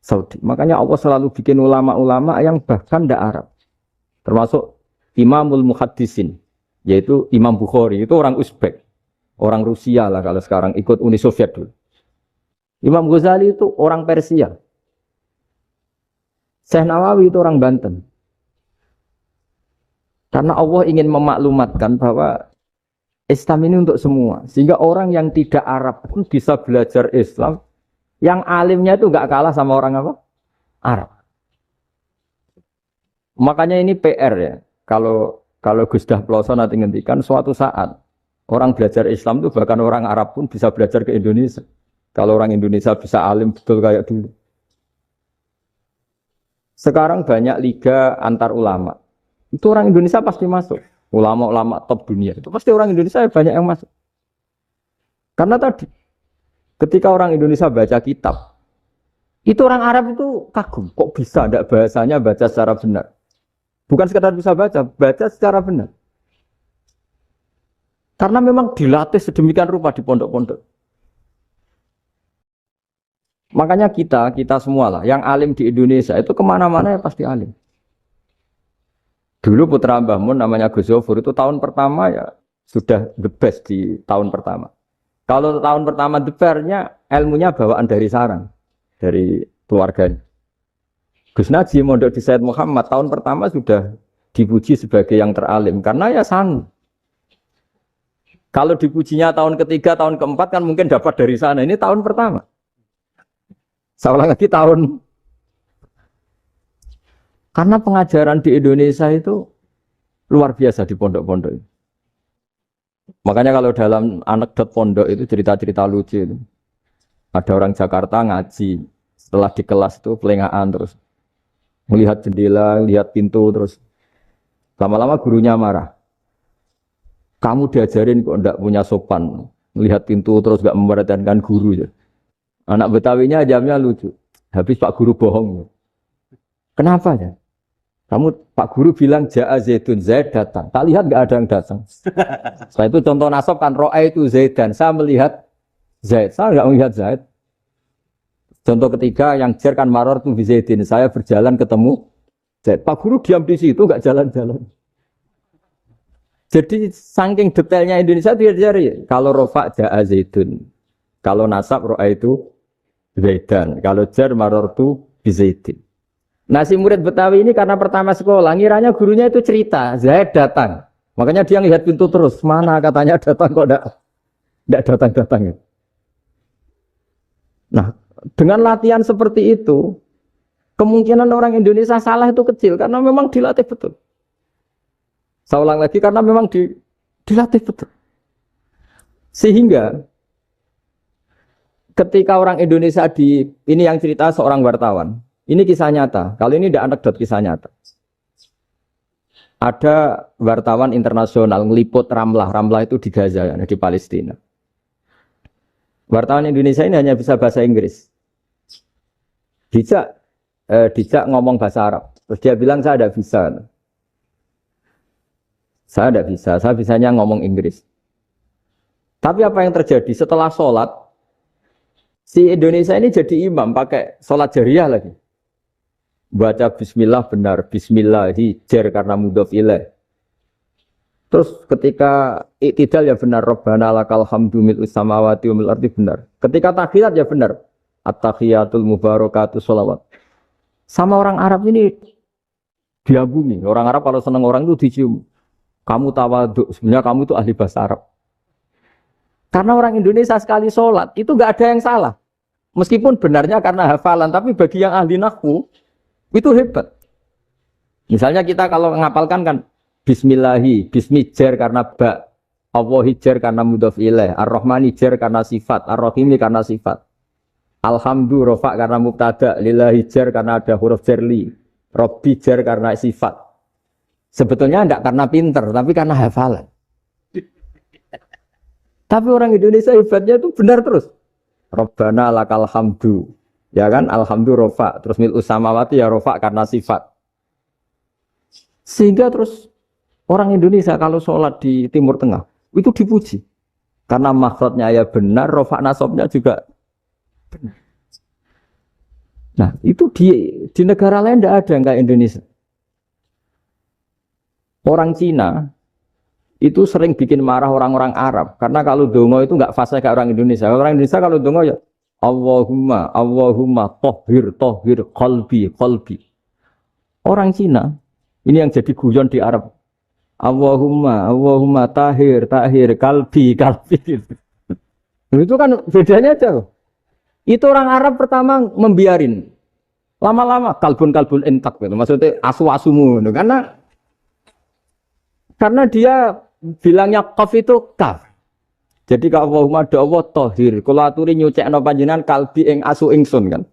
Saudi. Makanya Allah selalu bikin ulama-ulama yang bahkan tidak Arab. Termasuk Imamul Muhaddisin, yaitu Imam Bukhari, itu orang Uzbek. Orang Rusia lah kalau sekarang, ikut Uni Soviet dulu. Imam Ghazali itu orang Persia. Syekh Nawawi itu orang Banten. Karena Allah ingin memaklumatkan bahwa Islam ini untuk semua. Sehingga orang yang tidak Arab pun bisa belajar Islam. Yang alimnya itu nggak kalah sama orang apa? Arab. Makanya ini PR ya. Kalau Gus Dah Ploso nanti ngendikan suatu saat orang belajar Islam itu bahkan orang Arab pun bisa belajar ke Indonesia. Kalau orang Indonesia bisa alim betul kayak dulu. Sekarang banyak liga antar ulama. Itu orang Indonesia pasti masuk. Ulama-ulama top dunia itu pasti orang Indonesia banyak yang masuk. Karena tadi ketika orang Indonesia baca kitab, itu orang Arab itu kagum, kok bisa ada bahasanya baca secara benar. Bukan sekadar bisa baca secara benar. Karena memang dilatih sedemikian rupa di pondok-pondok. Makanya kita semua lah, yang alim di Indonesia itu kemana-mana ya pasti alim. Dulu putra Mbah Mun namanya Gus Zofur itu tahun pertama ya sudah the best di tahun pertama. Kalau tahun pertama the best-nya ilmunya bawaan dari sarang, dari keluarganya. Gus Najim mondok di Said Muhammad tahun pertama sudah dipuji sebagai yang teralim karena ya sanggup. Kalau dipujinya tahun ketiga, tahun keempat kan mungkin dapat dari sana. Ini tahun pertama. Saya ulang lagi tahun. Karena pengajaran di Indonesia itu luar biasa di pondok-pondok. Makanya kalau dalam anekdot pondok itu cerita-cerita lucu itu. Ada orang Jakarta ngaji. Setelah di kelas itu pelengahan terus. Melihat jendela, lihat pintu terus. Lama-lama gurunya marah. Kamu diajarin kok enggak punya sopan. Melihat pintu terus enggak memperhatikan guru. Ya. Anak Betawinya jamnya lucu. Habis Pak Guru bohong. Kenapa ya? Kamu Pak Guru bilang Ja'a Zaidun, Zaid datang. Tak lihat enggak ada yang datang. Setelah itu contoh nasab kan ro'a itu Zaidan. Saya melihat Zaid. Saya enggak melihat Zaid. Contoh ketiga yang jar kan maror tu Zaidin. Saya berjalan ketemu Zaid. Pak Guru diam di situ enggak jalan-jalan. Jadi saking detailnya Indonesia itu diajari. Kalau rofa Ja'a Zaidun. Kalau nasab ro'a itu Zaidan. Kalau jar maror tu Zaidin. Nah si murid Betawi ini karena pertama sekolah, ngiranya gurunya itu cerita, Zaid datang. Makanya dia lihat pintu terus, mana katanya datang kok enggak datang-datang. Nah dengan latihan seperti itu, kemungkinan orang Indonesia salah itu kecil karena memang dilatih betul. Saya ulang lagi karena memang dilatih betul. Sehingga ketika orang Indonesia ini yang cerita seorang wartawan, ini kisah nyata. Kali ini tidak anekdot, kisah nyata. Ada wartawan internasional ngeliput Ramlah. Ramlah itu di Gaza, di Palestina. Wartawan Indonesia ini hanya bisa bahasa Inggris. Dijak ngomong bahasa Arab. Terus dia bilang saya tidak bisa. Saya tidak bisa, saya bisanya ngomong Inggris. Tapi apa yang terjadi setelah sholat, si Indonesia ini jadi imam pakai sholat jariyah lagi. Baca bismillah benar, bismillah hijar karena mudhof ilaih. Terus ketika iktidal ya benar, Rabbana lakal hamdu mil'us samawati wa mil'ul ardi benar. Ketika tahiyat ya benar, at-tahiyatul mubarakatuh sholawat. Sama orang Arab ini diagumi. Orang Arab kalau senang orang itu dicium. Kamu tawaduk, sebenarnya kamu itu ahli bahasa Arab. Karena orang Indonesia sekali sholat itu nggak ada yang salah. Meskipun benarnya karena hafalan, tapi bagi yang ahli nahwu itu hebat. Misalnya kita kalau ngapalkan kan bismillahi, bismijar karena ba, Allah hijar karena mudhof ilaih, ar-Rahman hijar karena sifat, ar-Rahim karena sifat. Alhamdu rofa karena mubtada, lillah hijar karena ada huruf jarli, Rabbi jar karena sifat. Sebetulnya tidak karena pinter, tapi karena hafalan. Tapi orang Indonesia hebatnya itu benar terus. Rabbana lakal hamdu. Ya kan, alhamdu rofa, terus mil'us samawati ya rofa karena sifat. Sehingga terus orang Indonesia kalau sholat di Timur Tengah itu dipuji. Karena makhrajnya ya benar, rofa nasabnya juga benar. Nah itu di negara lain tidak ada yang kayak Indonesia. Orang Cina itu sering bikin marah orang-orang Arab. Karena kalau dongo itu nggak fasih kayak orang Indonesia. Orang Indonesia kalau dongo ya Allahumma, Allahumma, tohir, tohir, qalbi, qalbi. Orang Cina, ini yang jadi guyon di Arab. Allahumma, Allahumma, tahir, tahir, kalbi, kalbi. Itu kan bedanya aja. Itu orang Arab pertama membiarin. Lama-lama kalbun-kalbun entak. Gitu. Maksudnya asu-asumu. Gitu. Karena dia bilangnya qaf itu kaf. Jadi kalau Allahumma do Allah tohir, kalau aturi nyucekno panjenengan kalbi ing asu ingsun kan.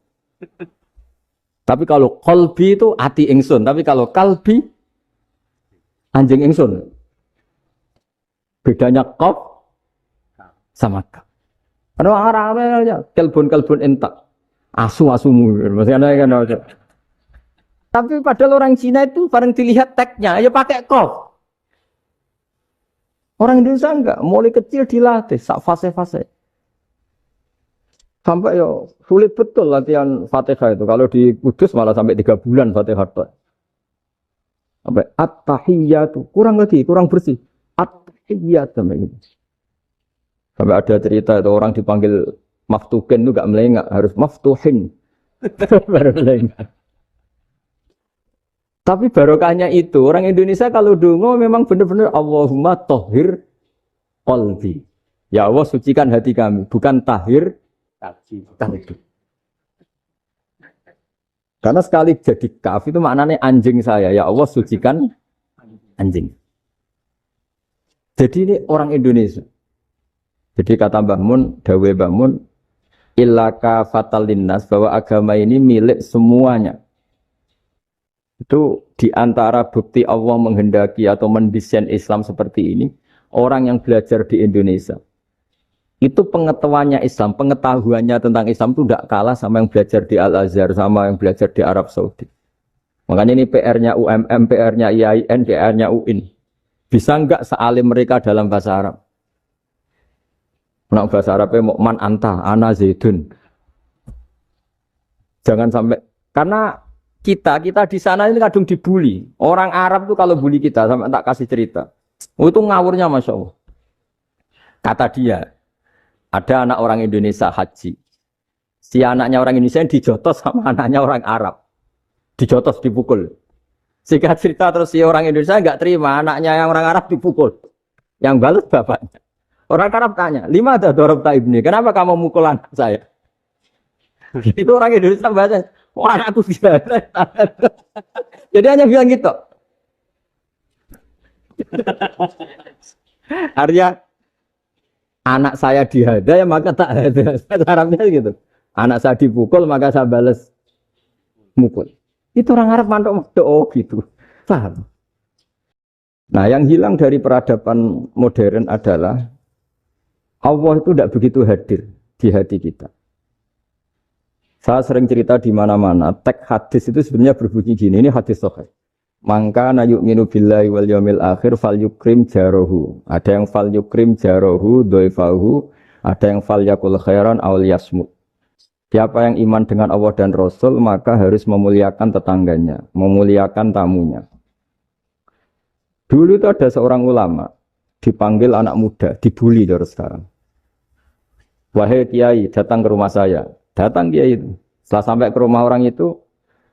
Tapi kalau qalbi itu ati ingsun, tapi kalau kalbi anjing ingsun. Bedanya qaf sama kaf. Karena orang-orangnya kalbun entak, asu-asumu, maksudnya kan. Tapi padahal orang Cina itu bareng dilihat tagnya, ya pakai qaf. Orang Indonesia enggak, mulai kecil dilatih, sak fase-fase. Sampai ya sulit betul latihan Fatihah itu. Kalau di Kudus malah sampai 3 bulan Fatihah. Sampai at-tahiyyatu, kurang lagi, kurang bersih. At-tahiyyatu sampai gitu. Sampai ada cerita itu orang dipanggil maftuhin itu enggak melengak, harus maftuhin. Baru melengak. Tapi barokahnya itu, orang Indonesia kalau dongo memang benar-benar Allahumma tohir qalbi. Ya Allah sucikan hati kami, bukan tahir kalbi. Karena sekali jadi kaf itu maknanya anjing saya. Ya Allah sucikan anjing. Jadi ini orang Indonesia. Jadi kata Mbah Mun, dawe Mbah Mun, illaka fatal linnas, bahwa agama ini milik semuanya. Itu diantara bukti Allah menghendaki atau mendesain Islam seperti ini, orang yang belajar di Indonesia itu pengetahuannya Islam, pengetahuannya tentang Islam itu tidak kalah sama yang belajar di Al-Azhar, sama yang belajar di Arab Saudi. Makanya ini PR-nya UMM, PR-nya IAIN, PR-nya UIN. Bisa enggak sealim mereka dalam bahasa Arab? Nah, bahasa Arabnya man anta, ana zaidun. Jangan sampai, karena kita di sana ini kadang dibully. Orang Arab tuh kalau bully kita, sampai tak kasih cerita. Oh, itu ngawurnya Masya Allah. Kata dia, ada anak orang Indonesia haji. Si anaknya orang Indonesia dijotos sama anaknya orang Arab. dijotos, dipukul. Singkat cerita terus si orang Indonesia nggak terima, anaknya yang orang Arab dipukul. Yang balas bapaknya. Orang Arab tanya, lima ada dorobta ibni, kenapa kamu mukul anak saya? Itu orang Indonesia baca, wah anakku gila. Jadi hanya bilang gitu. Artinya anak saya dihada ya maka tak ada. Arabnya gitu. Anak saya dipukul maka saya balas mukul. Itu orang Arab mantuk oh gitu. Paham? Nah, yang hilang dari peradaban modern adalah Allah itu tidak begitu hadir di hati kita. Saya sering cerita di mana-mana, teks hadis itu sebenarnya berbunyi gini, ini hadis sahih. Mangka na yu'minu billahi wal yaumil akhir fal yukrim jarohu. Ada yang fal yukrim jarohu doifahu, ada yang fal yakul khairan aw yasmut. Siapa yang iman dengan Allah dan Rasul maka harus memuliakan tetangganya, memuliakan tamunya. Dulu itu ada seorang ulama dipanggil anak muda, dibully dari sekarang. Wahai kiai, datang ke rumah saya. Datang kiai itu. Setelah sampai ke rumah orang itu,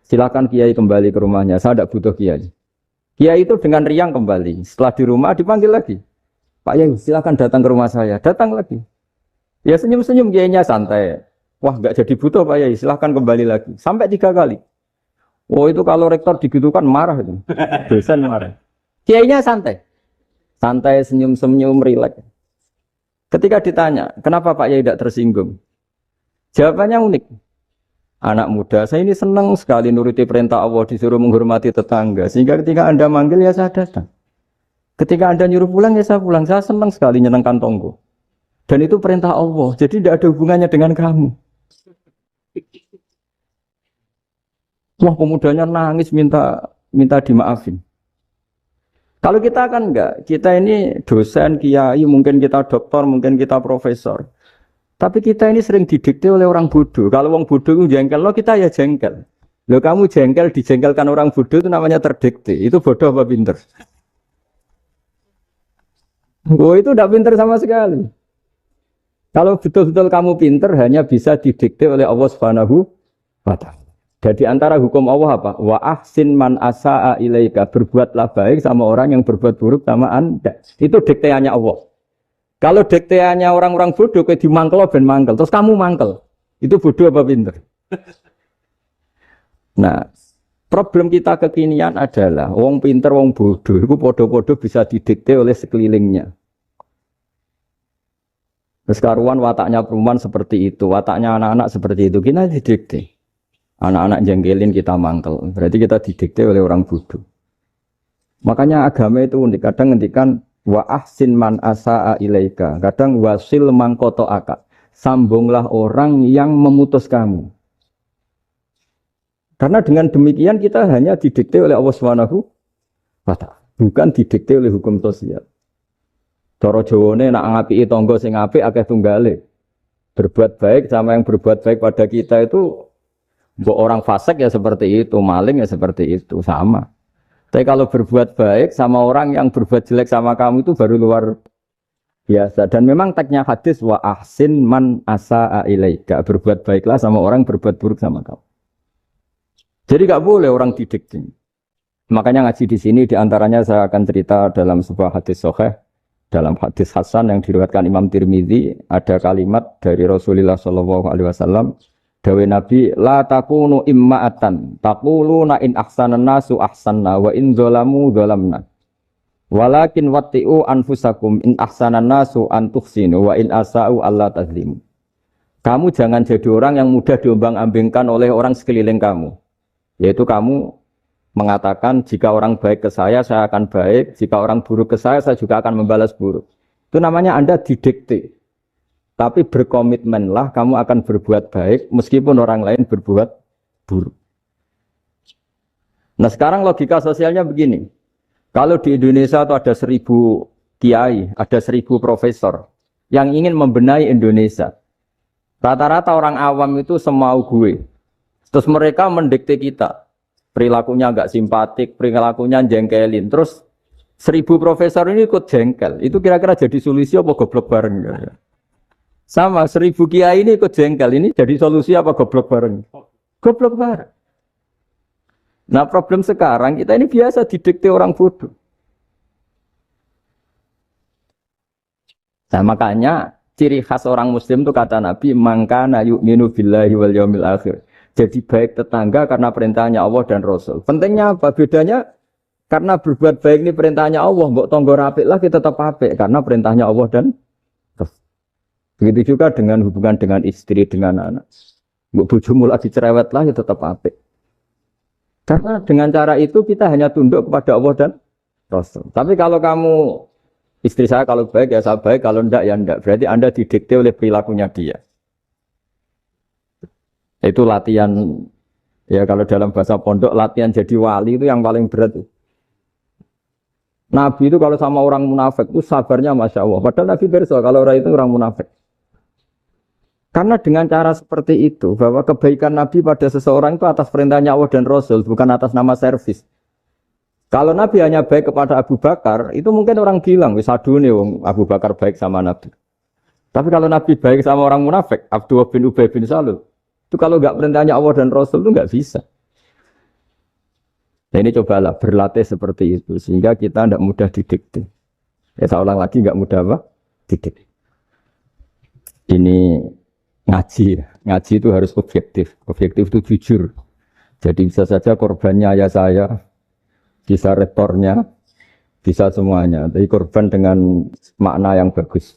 silakan kiai kembali ke rumahnya. Saya tidak butuh kiai. Kiai itu dengan riang kembali. Setelah di rumah dipanggil lagi. Pak Yai, silakan datang ke rumah saya. Datang lagi. Ya senyum-senyum kiainya santai. Wah, nggak jadi butuh Pak Yai. Silakan kembali lagi. Sampai 3 kali. Oh itu kalau rektor digitukan marah itu. Dosen marah. Kiainya santai. Santai, senyum-senyum, rileks. Ketika ditanya, kenapa Pak Yai tidak tersinggung? Jawabannya unik. Anak muda, saya ini senang sekali nuruti perintah Allah, disuruh menghormati tetangga. Sehingga ketika Anda manggil, ya saya datang. Ketika Anda nyuruh pulang, ya saya pulang. Saya senang sekali nyenangkan tonggo. Dan itu perintah Allah, jadi tidak ada hubungannya dengan kamu. Wah, pemudanya nangis minta dimaafin. Kalau kita kan enggak, kita ini dosen, kiai, mungkin kita doktor, mungkin kita profesor. Tapi kita ini sering didikte oleh orang bodoh. Kalau orang bodoh itu jengkel, lo kita ya jengkel. Lo kamu jengkel, dijengkelkan orang bodoh itu namanya terdikte. Itu bodoh apa pinter? Oh itu tidak pinter sama sekali. Kalau betul-betul kamu pinter, hanya bisa didikte oleh Allah Subhanahu wa Ta'ala. Jadi antara hukum Allah apa? Wa ahsin man asa'a ilaika. Berbuatlah baik sama orang yang berbuat buruk sama Anda. Itu dikteannya Allah. Kalau dikteannya orang-orang bodoh, kayak dimangkel ben mangkel. Terus kamu mangkel. Itu bodoh apa pinter? Nah, problem kita kekinian adalah wong pinter, wong bodoh. Itu bodoh-bodoh bisa didikte oleh sekelilingnya. Terus karuan wataknya perempuan seperti itu. Wataknya anak-anak seperti itu. Kita didikte. Anak-anak jengkelin kita mangkel. Berarti kita didikte oleh orang bodoh. Makanya agama itu unik. Kadang ngendikan wa ahsin man asa'a ilaika. Kadang wasil man qata'aka. Sambunglah orang yang memutus kamu. Karena dengan demikian kita hanya didikte oleh Allah Subhanahu wa Ta'ala. Bukan didikte oleh hukum sosial. Cara Jawane nak ngapiki tangga sing apik akeh tunggale. Berbuat baik sama yang berbuat baik pada kita itu mbok orang fasik ya seperti itu, maling ya seperti itu, sama. Tapi kalau berbuat baik sama orang yang berbuat jelek sama kamu itu baru luar biasa. Dan memang teksnya hadis wa ahsin man asa'a ilaika. Berbuat baiklah sama orang berbuat buruk sama kamu. Jadi enggak boleh orang didikte. Makanya ngaji di sini diantaranya saya akan cerita dalam sebuah hadis sahih, dalam hadis hasan yang diriwayatkan Imam Tirmidzi ada kalimat dari Rasulullah SAW. Dawe Nabi, la takunu imma'atan, taquluna in ahsanan nasu ahsanna, wa in zolamu zolamna. Walakin watti'u anfusakum in ahsanan nasu antuhsinu, wa in asa'u Allah tazlimu. Kamu jangan jadi orang yang mudah diombang-ambingkan oleh orang sekeliling kamu. Yaitu kamu mengatakan, jika orang baik ke saya akan baik, jika orang buruk ke saya juga akan membalas buruk. Itu namanya Anda didikte. Tapi berkomitmenlah kamu akan berbuat baik meskipun orang lain berbuat buruk. Nah sekarang logika sosialnya begini. Kalau di Indonesia itu ada 1000 kiai, ada 1000 profesor yang ingin membenahi Indonesia. Rata-rata orang awam itu semau gue. Terus mereka mendikte kita. Perilakunya enggak simpatik, perilakunya jengkelin. Terus 1000 profesor ini ikut jengkel. Itu kira-kira jadi solusi apa goblok bareng ya? Sama 1000 kiai ini ikut jengkel, ini jadi solusi apa goblok bareng? Goblok bareng. Nah problem sekarang kita ini biasa didikte orang bodoh. Nah makanya ciri khas orang muslim itu kata Nabi mangkana yu'minu billahi wal yaumil akhir. Jadi baik tetangga karena perintahnya Allah dan Rasul. Pentingnya apa? Bedanya karena berbuat baik ini perintahnya Allah, mbok tonggo apik lah kita tetap apik karena perintahnya Allah dan Rasul. Begitu juga dengan hubungan dengan istri, dengan anak. Mbok bojomu lagi cerewet lah ya tetap apik. Karena dengan cara itu kita hanya tunduk kepada Allah dan Rasul. Tapi kalau kamu istri saya kalau baik ya saya baik, kalau enggak ya enggak. Berarti Anda didikte oleh perilakunya dia. Itu latihan, ya kalau dalam bahasa pondok, latihan jadi wali itu yang paling berat. Nabi itu kalau sama orang munafik itu sabarnya Masya Allah. Padahal Nabi berso kalau orang itu orang munafik. Karena dengan cara seperti itu, bahwa kebaikan Nabi pada seseorang itu atas perintahnya Allah dan Rasul, bukan atas nama servis. Kalau Nabi hanya baik kepada Abu Bakar, itu mungkin orang bilang, wis adune wong Abu Bakar baik sama Nabi. Tapi kalau Nabi baik sama orang munafik, Abdullah bin Ubay bin Salul, itu kalau nggak perintahnya Allah dan Rasul itu nggak bisa. Nah ini cobalah berlatih seperti itu, sehingga kita tidak mudah didikte. Ya saya ulang lagi, nggak mudah apa? Didikte. Ini ngaji itu harus objektif. Objektif itu jujur. Jadi bisa saja korbannya ayah saya, bisa rektornya, bisa semuanya. Tapi korban dengan makna yang bagus.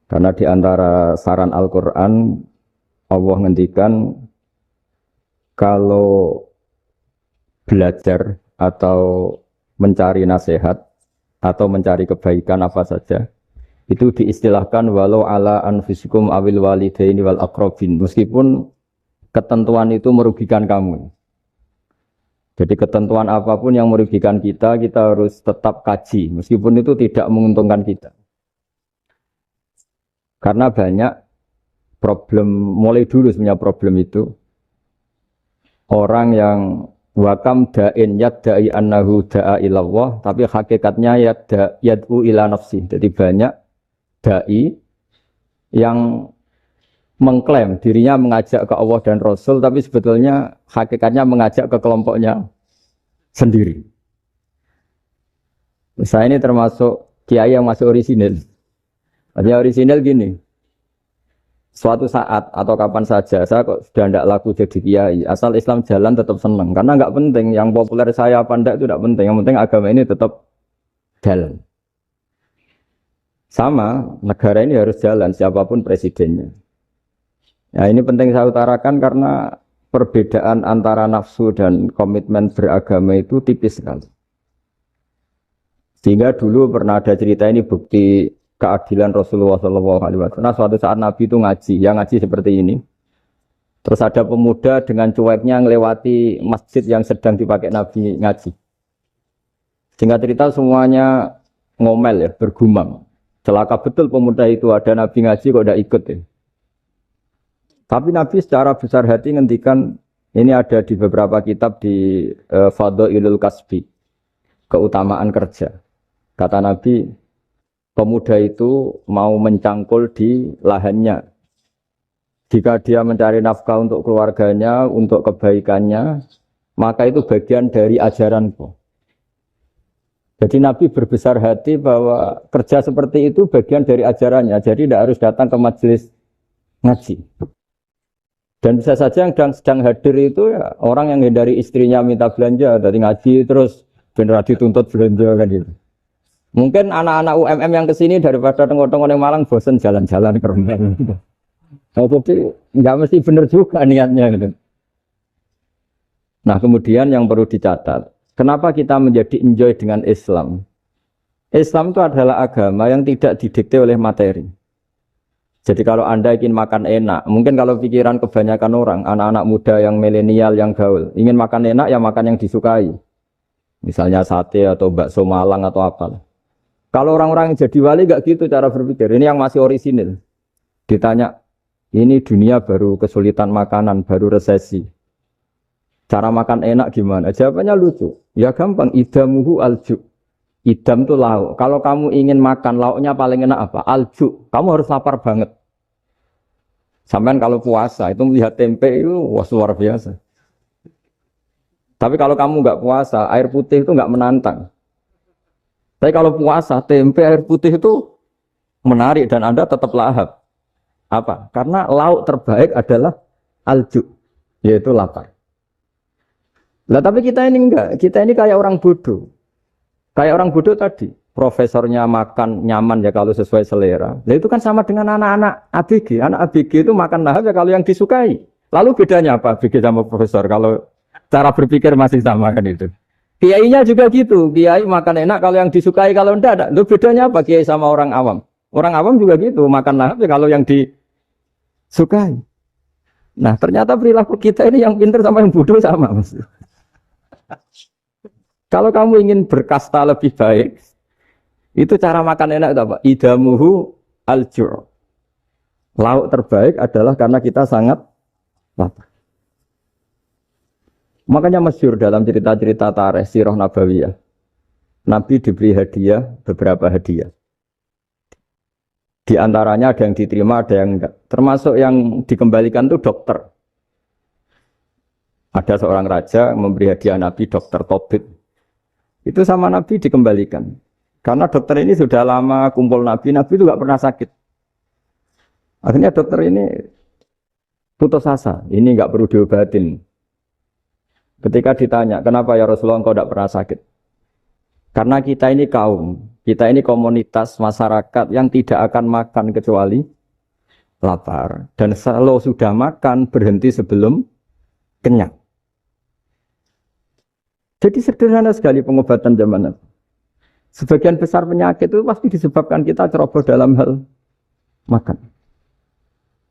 Karena di antara saran Al-Quran, Allah ngendikan kalau belajar atau mencari nasihat atau mencari kebaikan apa saja, itu diistilahkan walau ala anfusikum awil walidaini wal aqrabin. Meskipun ketentuan itu merugikan kamu. Jadi ketentuan apapun yang merugikan kita, kita harus tetap kaji. Meskipun itu tidak menguntungkan kita. Karena banyak problem, mulai dulu sebenarnya problem itu. Orang yang wakam da'in yadda'i annahu da'a ilallah, tapi hakikatnya yad'u ila nafsi. Jadi banyak da'i yang mengklaim dirinya mengajak ke Allah dan Rasul, tapi sebetulnya hakikatnya mengajak ke kelompoknya sendiri. Saya ini termasuk kiai yang masih orisinil. Artinya orisinil gini, suatu saat atau kapan saja saya kok sudah tidak laku jadi kiai, asal Islam jalan tetap senang. Karena nggak penting yang populer saya apa enggak itu tidak penting. Yang penting agama ini tetap jalan. Sama, negara ini harus jalan siapapun presidennya. Ya ini penting saya utarakan karena perbedaan antara nafsu dan komitmen beragama itu tipis sekali. Sehingga dulu pernah ada cerita ini bukti keadilan Rasulullah SAW. Nah suatu saat Nabi itu ngaji, yang ngaji seperti ini. Terus ada pemuda dengan cueknya ngelewati masjid yang sedang dipakai Nabi ngaji. Singkat cerita semuanya ngomel ya, bergumam. Celaka betul pemuda itu, ada Nabi ngaji kok tidak ikut ya. Tapi Nabi secara besar hati ngendikan, ini ada di beberapa kitab di Fadhailul Kasbi, keutamaan kerja. Kata Nabi, pemuda itu mau mencangkul di lahannya. Jika dia mencari nafkah untuk keluarganya, untuk kebaikannya, maka itu bagian dari ajaranku. Jadi Nabi berbesar hati bahwa kerja seperti itu bagian dari ajarannya. Jadi tidak harus datang ke majelis ngaji. Dan bisa saja yang sedang hadir itu ya orang yang hindari istrinya minta belanja dari ngaji terus benar dituntut belanja kan gitu. Mungkin anak-anak UMM yang kesini daripada tengok-tengok yang Malang bosan jalan-jalan ke Rembang. Jadi nggak mesti benar juga niatnya gitu. Nah kemudian yang perlu dicatat, kenapa kita menjadi enjoy dengan Islam? Islam itu adalah agama yang tidak didikte oleh materi. Jadi kalau Anda ingin makan enak, mungkin kalau pikiran kebanyakan orang, anak-anak muda yang milenial, yang gaul, ingin makan enak ya makan yang disukai. Misalnya sate atau bakso Malang atau apa. Kalau orang-orang yang jadi wali gak gitu cara berpikir. Ini yang masih orisinil. Ditanya, ini dunia baru kesulitan makanan, baru resesi. Cara makan enak gimana? Jawabannya lucu. Ya gampang, idamuhu alju. Idam itu lauk. Kalau kamu ingin makan lauknya paling enak apa? Alju. Kamu harus lapar banget. Sampai kalau puasa itu melihat tempe itu wah luar biasa. Tapi kalau kamu nggak puasa, air putih itu nggak menantang. Tapi kalau puasa, tempe air putih itu menarik dan Anda tetap lahap. Apa? Karena lauk terbaik adalah alju, yaitu lapar. Lah tapi kita ini enggak, kita ini kayak orang bodoh. Kayak orang bodoh tadi, profesornya makan nyaman ya kalau sesuai selera. Nah itu kan sama dengan anak-anak ABG. Anak ABG itu makan lahap ya kalau yang disukai. Lalu bedanya apa ABG sama profesor? Kalau cara berpikir masih sama kan itu. Kiainya juga gitu. Kiai makan enak kalau yang disukai, kalau enggak. Lalu bedanya apa kiai sama orang awam? Orang awam juga gitu, makan lahap ya kalau yang disukai. Nah ternyata perilaku kita ini yang pintar sama yang bodoh sama. Kalau kamu ingin berkasta lebih baik, itu cara makan enak itu apa? Idamuhu al-jur. Lauk terbaik adalah karena kita sangat lapar. Makanya masyhur dalam cerita-cerita tarikh sirah nabawiyah. Nabi diberi hadiah, beberapa hadiah. Di antaranya ada yang diterima, ada yang enggak. Termasuk yang dikembalikan itu dokter. Ada seorang raja memberi hadiah Nabi dokter Tobit. Itu sama Nabi dikembalikan. Karena dokter ini sudah lama kumpul Nabi itu nggak pernah sakit. Akhirnya dokter ini putus asa, ini nggak perlu diobatin. Ketika ditanya, kenapa ya Rasulullah engkau tidak pernah sakit? Karena kita ini kaum, kita ini komunitas masyarakat yang tidak akan makan kecuali lapar. Dan kalau sudah makan, berhenti sebelum kenyang. Jadi sederhana sekali pengobatan zaman Nabi. Sebagian besar penyakit itu pasti disebabkan kita ceroboh dalam hal makan.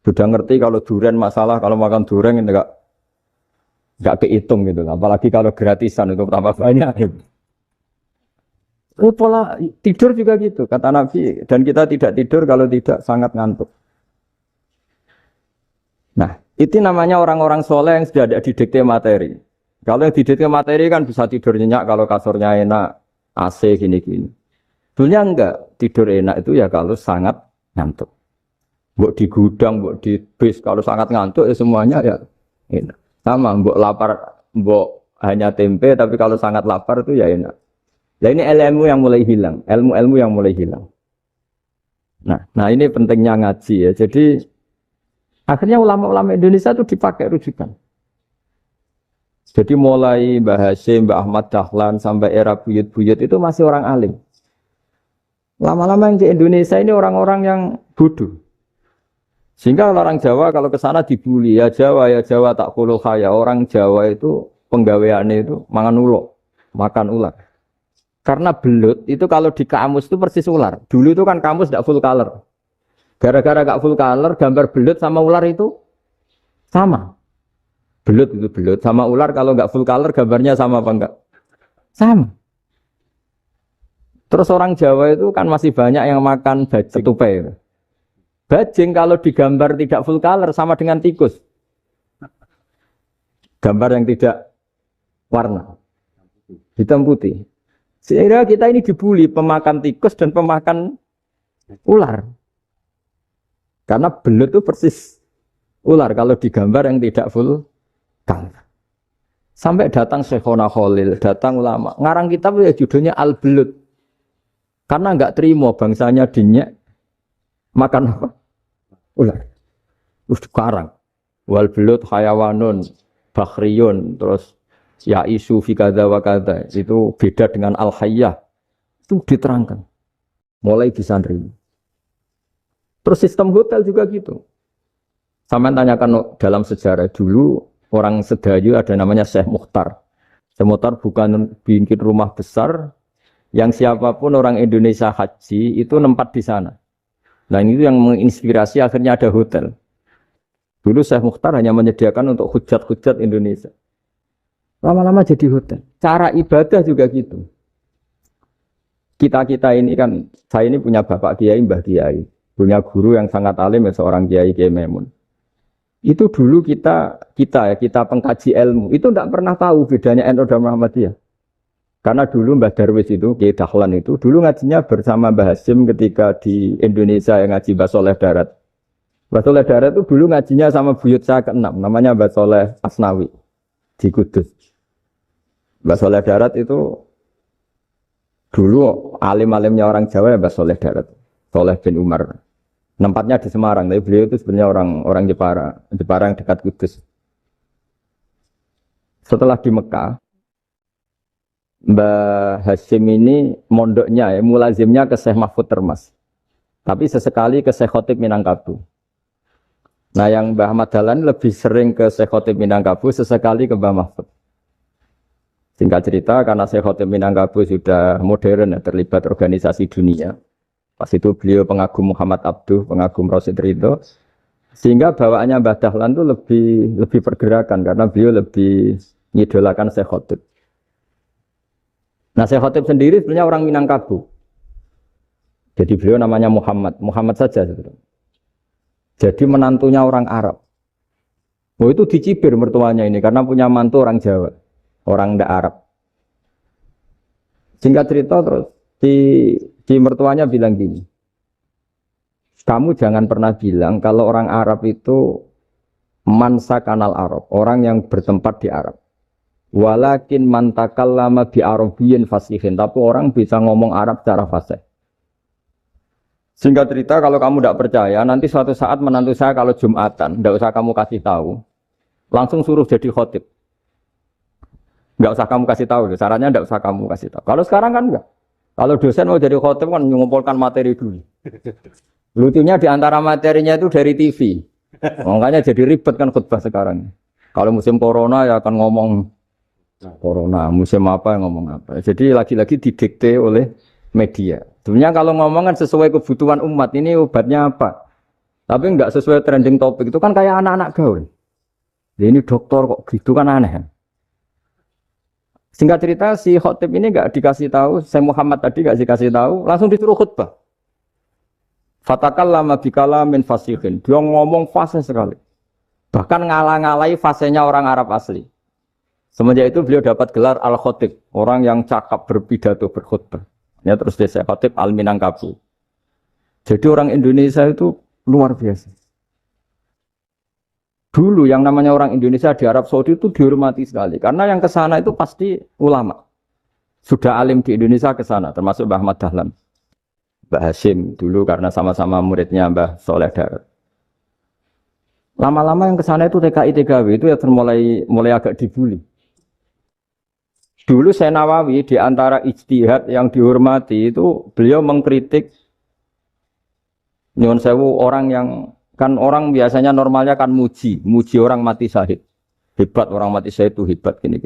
Sudah ngerti kalau durian masalah, kalau makan durian itu enggak kehitung gitu. Apalagi kalau gratisan itu tambah banyak. Gitu. Pola tidur juga gitu, kata Nabi. Dan kita tidak tidur kalau tidak sangat ngantuk. Nah, itu namanya orang-orang soleh yang sudah ada didikte materi. Kalau yang didikte materi kan bisa tidur nyenyak kalau kasurnya enak, AC gini-gini. Sebenarnya enggak, tidur enak itu ya kalau sangat ngantuk. Mbok di gudang, mbok di bis, kalau sangat ngantuk ya semuanya ya enak. Sama, mbok lapar, mbok hanya tempe, tapi kalau sangat lapar itu ya enak. Nah ini ilmu yang mulai hilang, ilmu-ilmu yang mulai hilang. Nah ini pentingnya ngaji ya. Jadi akhirnya ulama-ulama Indonesia itu dipakai rujukan. Jadi mulai Mbah Hasyim, Mbah Ahmad Dahlan sampai era buyut-buyut itu masih orang alim. Lama-lama yang di Indonesia ini orang-orang yang bodoh. Sehingga orang Jawa kalau ke sana dibully, ya Jawa tak kulul khaya. Orang Jawa itu penggaweannya itu mangan ulo, makan ular. Karena belut itu kalau di kamus itu persis ular. Dulu itu kan kamus tidak full color. Gara-gara gak full color, gambar belut sama ular itu sama. Belut itu belut sama ular kalau nggak full color gambarnya sama apa enggak? Sama. Terus orang Jawa itu kan masih banyak yang makan bajing tupai. Bajing kalau digambar tidak full color sama dengan tikus. Gambar yang tidak warna. Hitam putih. Sehingga kita ini dibully pemakan tikus dan pemakan ular. Karena belut itu persis ular kalau digambar yang tidak full color. Sampai datang Syekhona Khalil, datang ulama. Ngarang kitab ya judulnya Al-Belut. Karena enggak terima bangsanya dinyek makan apa? Ular. Terus karang. Wal belut hayawanun bakhriyun terus ya isu fi kadza wa kadza. Itu beda dengan al-hayyah. Itu diterangkan. Mulai bisa nerima. Terus sistem hotel juga gitu. Sampai tanyakan dalam sejarah dulu orang Sedayu ada namanya Syekh Mukhtar. Syekh Mukhtar bukan bikin rumah besar yang siapapun orang Indonesia haji itu nempat di sana. Nah itu yang menginspirasi akhirnya ada hotel. Dulu Syekh Mukhtar hanya menyediakan untuk hujat-hujat Indonesia. Lama-lama jadi hotel. Cara ibadah juga gitu. Kita ini kan, saya ini punya bapak kiai, mbah kiai. Punya guru yang sangat alim, seorang kiai, Kiai Maimun. Itu dulu kita pengkaji ilmu, itu tidak pernah tahu bedanya NU dan Muhammadiyah. Karena dulu Mbah Darwis itu, Kiai Dahlan itu, dulu ngajinya bersama Mbah Hasyim ketika di Indonesia yang ngaji Mbah Soleh Darat. Mbah Soleh Darat itu dulu ngajinya sama buyut saya ke-6, namanya Mbah Soleh Asnawi, di Kudus. Mbah Soleh Darat itu dulu alim-alimnya orang Jawa ya Mbah Soleh Darat, Soleh bin Umar. Tempatnya di Semarang, tapi beliau itu sebenarnya orang Jepara yang dekat Kudus. Setelah di Mekah, Mbah Hashim ini mondoknya, mulazimnya ke Syekh Mahfud Termas. Tapi sesekali ke Syekh Khotib Minangkabau. Nah yang Mbah Ahmad Dahlan lebih sering ke Syekh Khotib Minangkabau, sesekali ke Mbah Mahfud. Singkat cerita, karena Syekh Khotib Minangkabau sudah modern, terlibat organisasi dunia. Pas itu beliau pengagum Muhammad Abduh, pengagum Rasid Ridho. Sehingga bawaannya Mbah Dahlan itu lebih pergerakan, karena beliau lebih ngidolakan Syekh Khotib. Nah Syekh Khotib sendiri sebenarnya orang Minangkabau. Jadi beliau namanya Muhammad saja sebetulnya. Jadi menantunya orang Arab. Oh itu dicibir mertuanya ini karena punya mantu orang Jawa, orang ndak Arab. Singkat cerita terus di mertuanya bilang gini, kamu jangan pernah bilang kalau orang Arab itu mansa kanal Arab, orang yang bertempat di Arab. Walakin man takallama bi arabiyyin fasihin, tapi orang bisa ngomong Arab secara fasih. Singkat cerita, kalau kamu tidak percaya, nanti suatu saat menantu saya kalau Jumatan, tidak usah kamu kasih tahu, langsung suruh jadi khotib. Tidak usah kamu kasih tahu, syaratnya tidak usah kamu kasih tahu. Kalau sekarang kan enggak. Kalau dosen mau jadi khotib kan mengumpulkan materi dulu. Lucunya di antara materinya itu dari TV. Makanya jadi ribet kan khutbah sekarang. Kalau musim corona ya akan ngomong corona, musim apa yang ngomong apa. Jadi lagi-lagi didikte oleh media. Sebenarnya kalau ngomong kan sesuai kebutuhan umat, ini obatnya apa? Tapi enggak sesuai trending topik, itu kan kayak anak-anak gaul. Ini dokter kok gitu kan aneh. Singkat cerita si khotib ini enggak dikasih tahu, Syekh Muhammad tadi enggak dikasih tahu, langsung disuruh khutbah. Fatakallama bikalamin fasihin. Dia ngomong fasih sekali. Bahkan ngalah-ngalahi fasihnya orang Arab asli. Semenjak itu beliau dapat gelar Al-Khotib, orang yang cakap berpidato berkhutbah. Ya terus dia Syekh Khotib Al-Minangkabau. Jadi orang Indonesia itu luar biasa. Dulu yang namanya orang Indonesia di Arab Saudi itu dihormati sekali. Karena yang ke sana itu pasti ulama. Sudah alim di Indonesia ke sana, termasuk Mbah Ahmad Dahlan. Mbah Hashim dulu karena sama-sama muridnya Mbah Soleh Darat. Lama-lama yang ke sana itu TKI TKW itu ya mulai agak dibully. Dulu Syekh Nawawi di antara ijtihad yang dihormati itu beliau mengkritik nyuwun sewu orang yang kan orang biasanya normalnya kan muji orang mati syahid. Hebat orang mati syahid itu hebat gini.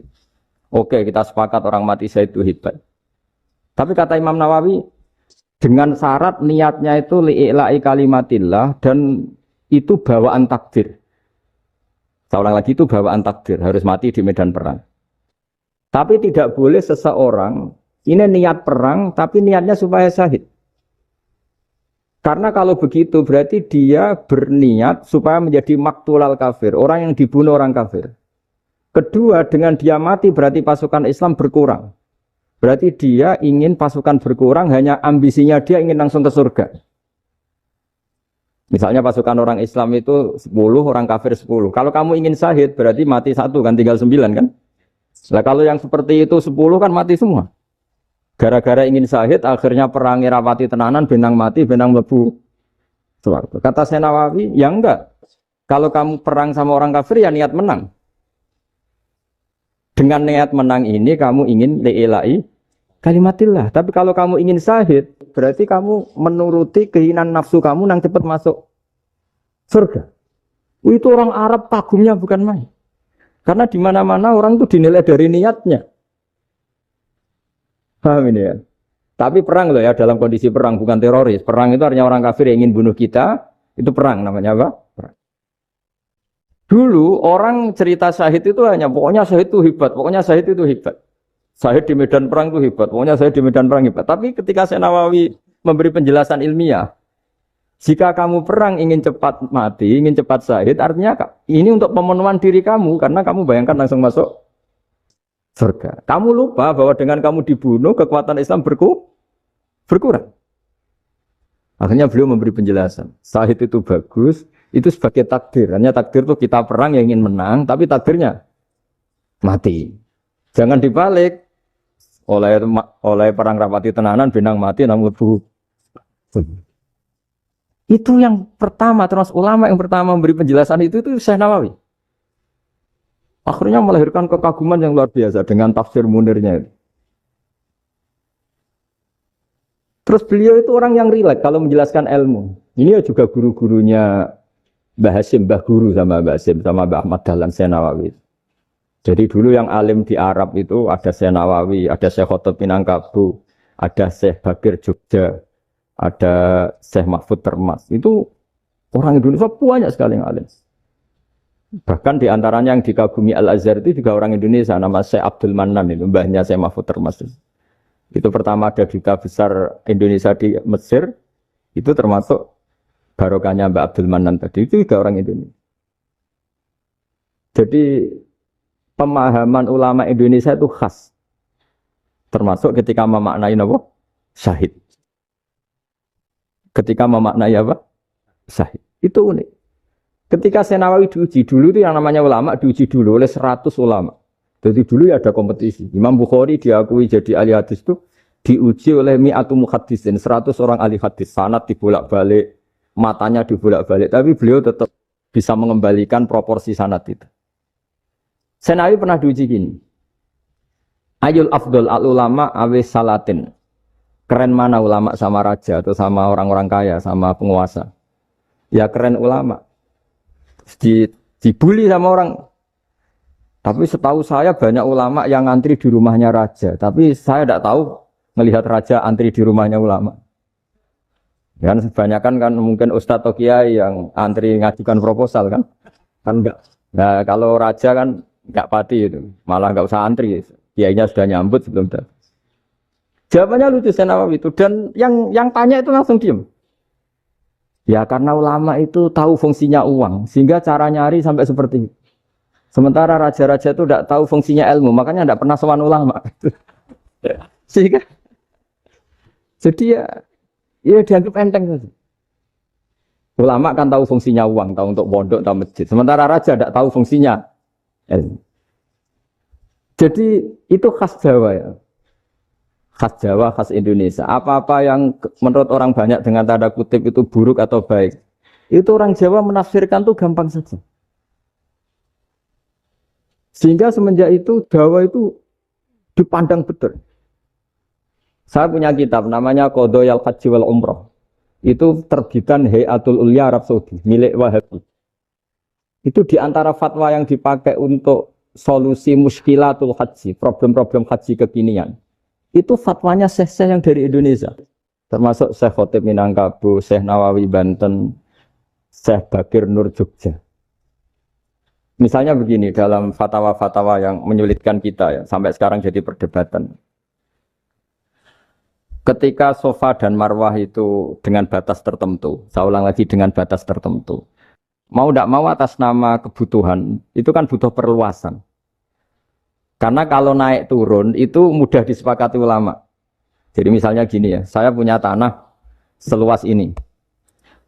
Oke, kita sepakat orang mati syahid itu hebat. Tapi kata Imam Nawawi dengan syarat niatnya itu li'ila'i kalimatillah dan itu bawaan takdir. Saya ulang lagi, itu bawaan takdir, harus mati di medan perang. Tapi tidak boleh seseorang ini niat perang tapi niatnya supaya syahid. Karena kalau begitu berarti dia berniat supaya menjadi maktulal kafir, orang yang dibunuh orang kafir. Kedua, dengan dia mati berarti pasukan Islam berkurang. Berarti dia ingin pasukan berkurang, hanya ambisinya dia ingin langsung ke surga. Misalnya pasukan orang Islam itu 10, orang kafir 10. Kalau kamu ingin syahid berarti mati 1 kan, tinggal 9 kan. Nah kalau yang seperti itu 10 kan mati semua. Gara-gara ingin syahid akhirnya perangi rapati tenanan, benang mati, benang lebu. Kata Syekh Nawawi, ya enggak. Kalau kamu perang sama orang kafir ya niat menang. Dengan niat menang ini kamu ingin li'ila'i kalimatillah. Tapi kalau kamu ingin syahid, berarti kamu menuruti keinginan nafsu kamu yang cepat masuk surga. Itu orang Arab kagumnya bukan main. Karena di mana-mana orang itu dinilai dari niatnya. Paham ini ya? Tapi perang loh ya, dalam kondisi perang, bukan teroris. Perang itu artinya orang kafir yang ingin bunuh kita, itu perang namanya apa? Perang. Dulu orang cerita syahid itu hanya pokoknya syahid itu hebat, pokoknya syahid itu hebat. Syahid di medan perang itu hebat, pokoknya syahid di medan perang hebat. Tapi ketika Syekh Nawawi memberi penjelasan ilmiah, jika kamu perang ingin cepat mati, ingin cepat syahid, artinya ini untuk pemenuhan diri kamu, karena kamu bayangkan langsung masuk surga. Kamu lupa bahwa dengan kamu dibunuh, kekuatan Islam berkurang. Akhirnya beliau memberi penjelasan, syahid itu bagus, itu sebagai takdir. Hanya takdir itu kita perang yang ingin menang, tapi takdirnya mati. Jangan dibalik. Oleh perang rapati tenanan benang mati namun lebu. Itu yang pertama, terus ulama yang pertama memberi penjelasan itu Syekh Nawawi. Akhirnya melahirkan kekaguman yang luar biasa dengan tafsir Munirnya itu. Terus beliau itu orang yang rileks kalau menjelaskan ilmu. Ini ya juga guru-gurunya Mbah Hasyim, Mbah Guru sama Mbah Hasyim sama Mbah Ahmad Dahlan Syekh Nawawi. Jadi dulu yang alim di Arab itu ada Syekh Nawawi, ada Syekh Khotob Minangkabau, ada Syekh Bakir Jogja, ada Syekh Mahfud Termas. Itu orang Indonesia banyak sekali yang alim. Bahkan di antaranya yang dikagumi Al-Azhar itu juga orang Indonesia, nama Syekh Abdul Manan, itu mbahnya Syekh Mahfud Termas. Itu pertama ada duta besar Indonesia di Mesir, itu termasuk barokahnya Mbak Abdul Manan tadi, itu juga orang Indonesia. Jadi pemahaman ulama Indonesia itu khas. Termasuk ketika memaknai apa? Syahid. Ketika memaknai apa? Syahid. Itu unik. Ketika Syekh Nawawi diuji dulu itu yang namanya ulama diuji dulu oleh 100 ulama. Jadi dulu ya ada kompetisi. Imam Bukhari diakui jadi ahli hadis itu diuji oleh mi'atu muhaddisin, 100 orang ahli hadis. Sanad dibolak-balik, matanya dibolak-balik, tapi beliau tetap bisa mengembalikan proporsi sanad itu. Syekh Nawawi pernah diuji gini. Ayul afdol al ulama awis salatin. Keren mana ulama sama raja atau sama orang-orang kaya, sama penguasa? Ya keren ulama. Dibully sama orang. Tapi setahu saya banyak ulama yang antri di rumahnya raja. Tapi saya tidak tahu melihat raja antri di rumahnya ulama. Kan kebanyakan kan mungkin ustadz atau kiai yang antri ngajukan proposal kan. Kan enggak. Nah kalau raja kan enggak pati itu. Malah enggak usah antri. Kiainya sudah nyambut sebelum datang. Jawabannya lucu Syekh Nawawi itu. Dan yang tanya itu langsung diem. Ya karena ulama itu tahu fungsinya uang. Sehingga cara nyari sampai seperti itu. Sementara raja-raja itu tidak tahu fungsinya ilmu. Makanya tidak pernah sowan ulama. Sehingga jadi ya dianggap enteng saja. Ulama kan tahu fungsinya uang. Tahu untuk pondok, tahu masjid. Sementara raja tidak tahu fungsinya ilmu. Jadi itu khas Jawa ya. Khas Jawa, khas Indonesia. Apa-apa yang menurut orang banyak dengan tanda kutip itu buruk atau baik. Itu orang Jawa menafsirkan tuh gampang saja. Sehingga semenjak itu Jawa itu dipandang betul. Saya punya kitab namanya Qadhayal Haji wal Umrah. Itu terbitan Hayatul Ulya Arab Saudi, milik Wahabi. Itu diantara fatwa yang dipakai untuk solusi muskilatul haji, problem-problem haji kekinian. Itu fatwanya syekh-syekh yang dari Indonesia. Termasuk Syekh Khotob Minangkabau, Syekh Nawawi Banten, Syekh Bakir Nur Jogja. Misalnya begini, dalam fatwa-fatwa yang menyulitkan kita ya, sampai sekarang jadi perdebatan. Ketika Safa dan Marwah itu dengan batas tertentu, saya ulang lagi dengan batas tertentu. Mau tidak mau atas nama kebutuhan, itu kan butuh perluasan. Karena kalau naik turun itu mudah disepakati ulama. Jadi misalnya gini ya, saya punya tanah seluas ini.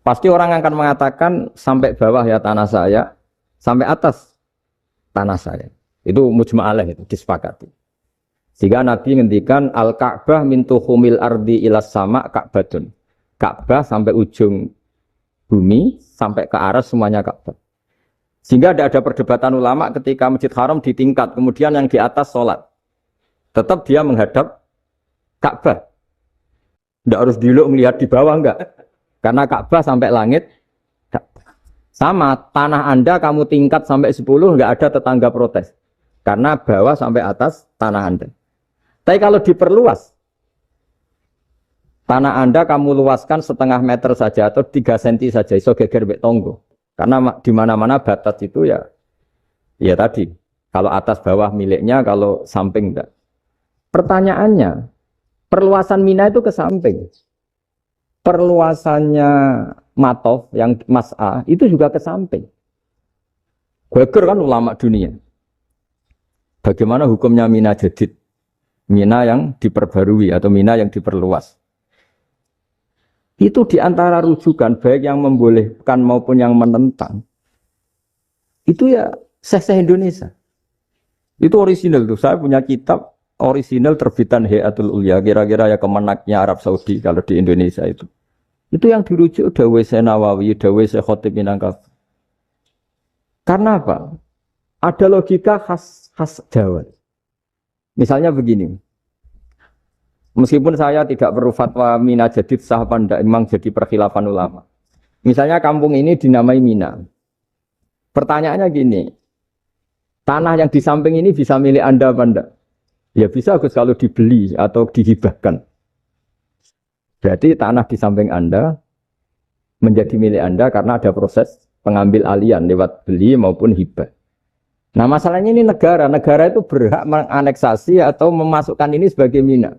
Pasti orang akan mengatakan sampai bawah ya tanah saya, sampai atas tanah saya. Itu mujma'alah itu disepakati. Sehingga Nabi ngendikan al-Ka'bah min tuhumil ardi ilas sama Ka'batun. Ka'bah sampai ujung bumi sampai ke aras semuanya Ka'bah. Sehingga tidak ada perdebatan ulama ketika Masjid Haram ditingkat, kemudian yang di atas sholat. Tetap dia menghadap Ka'bah. Tidak harus diluk melihat di bawah, enggak. Karena Ka'bah sampai langit. Sama, tanah Anda kamu tingkat sampai 10, enggak ada tetangga protes. Karena bawah sampai atas tanah Anda. Tapi kalau diperluas, tanah Anda kamu luaskan setengah meter saja atau 3 cm saja, iso geger mbek tonggo. Karena di mana-mana batas itu ya tadi. Kalau atas bawah miliknya, kalau samping enggak. Pertanyaannya, perluasan Mina itu ke samping. Perluasannya Matof yang Mas'a itu juga ke samping. Geger kan ulama dunia. Bagaimana hukumnya Mina Jadid? Mina yang diperbarui atau Mina yang diperluas. Itu diantara rujukan baik yang membolehkan maupun yang menentang. Itu ya syekh-syekh Indonesia. Itu orisinal tuh. Saya punya kitab orisinal terbitan Hayatul Ulya, kira-kira ya kemenaknya Arab Saudi kalau di Indonesia itu. Itu yang dirujuk Dawei Syekh Nawawi, Dawei Syekh Khatib Minangkabau. Karena apa? Ada logika khas Jawa. Misalnya begini. Meskipun saya tidak perlu fatwa Mina jadid sah apa enggak, memang jadi perkhilafan ulama. Misalnya kampung ini dinamai Mina. Pertanyaannya gini, tanah yang di samping ini bisa milik Anda apa enggak? Ya bisa Gus kalau dibeli atau dihibahkan. Berarti tanah di samping Anda menjadi milik Anda karena ada proses pengambil alian lewat beli maupun hibah. Nah masalahnya ini negara itu berhak menganeksasi atau memasukkan ini sebagai Mina.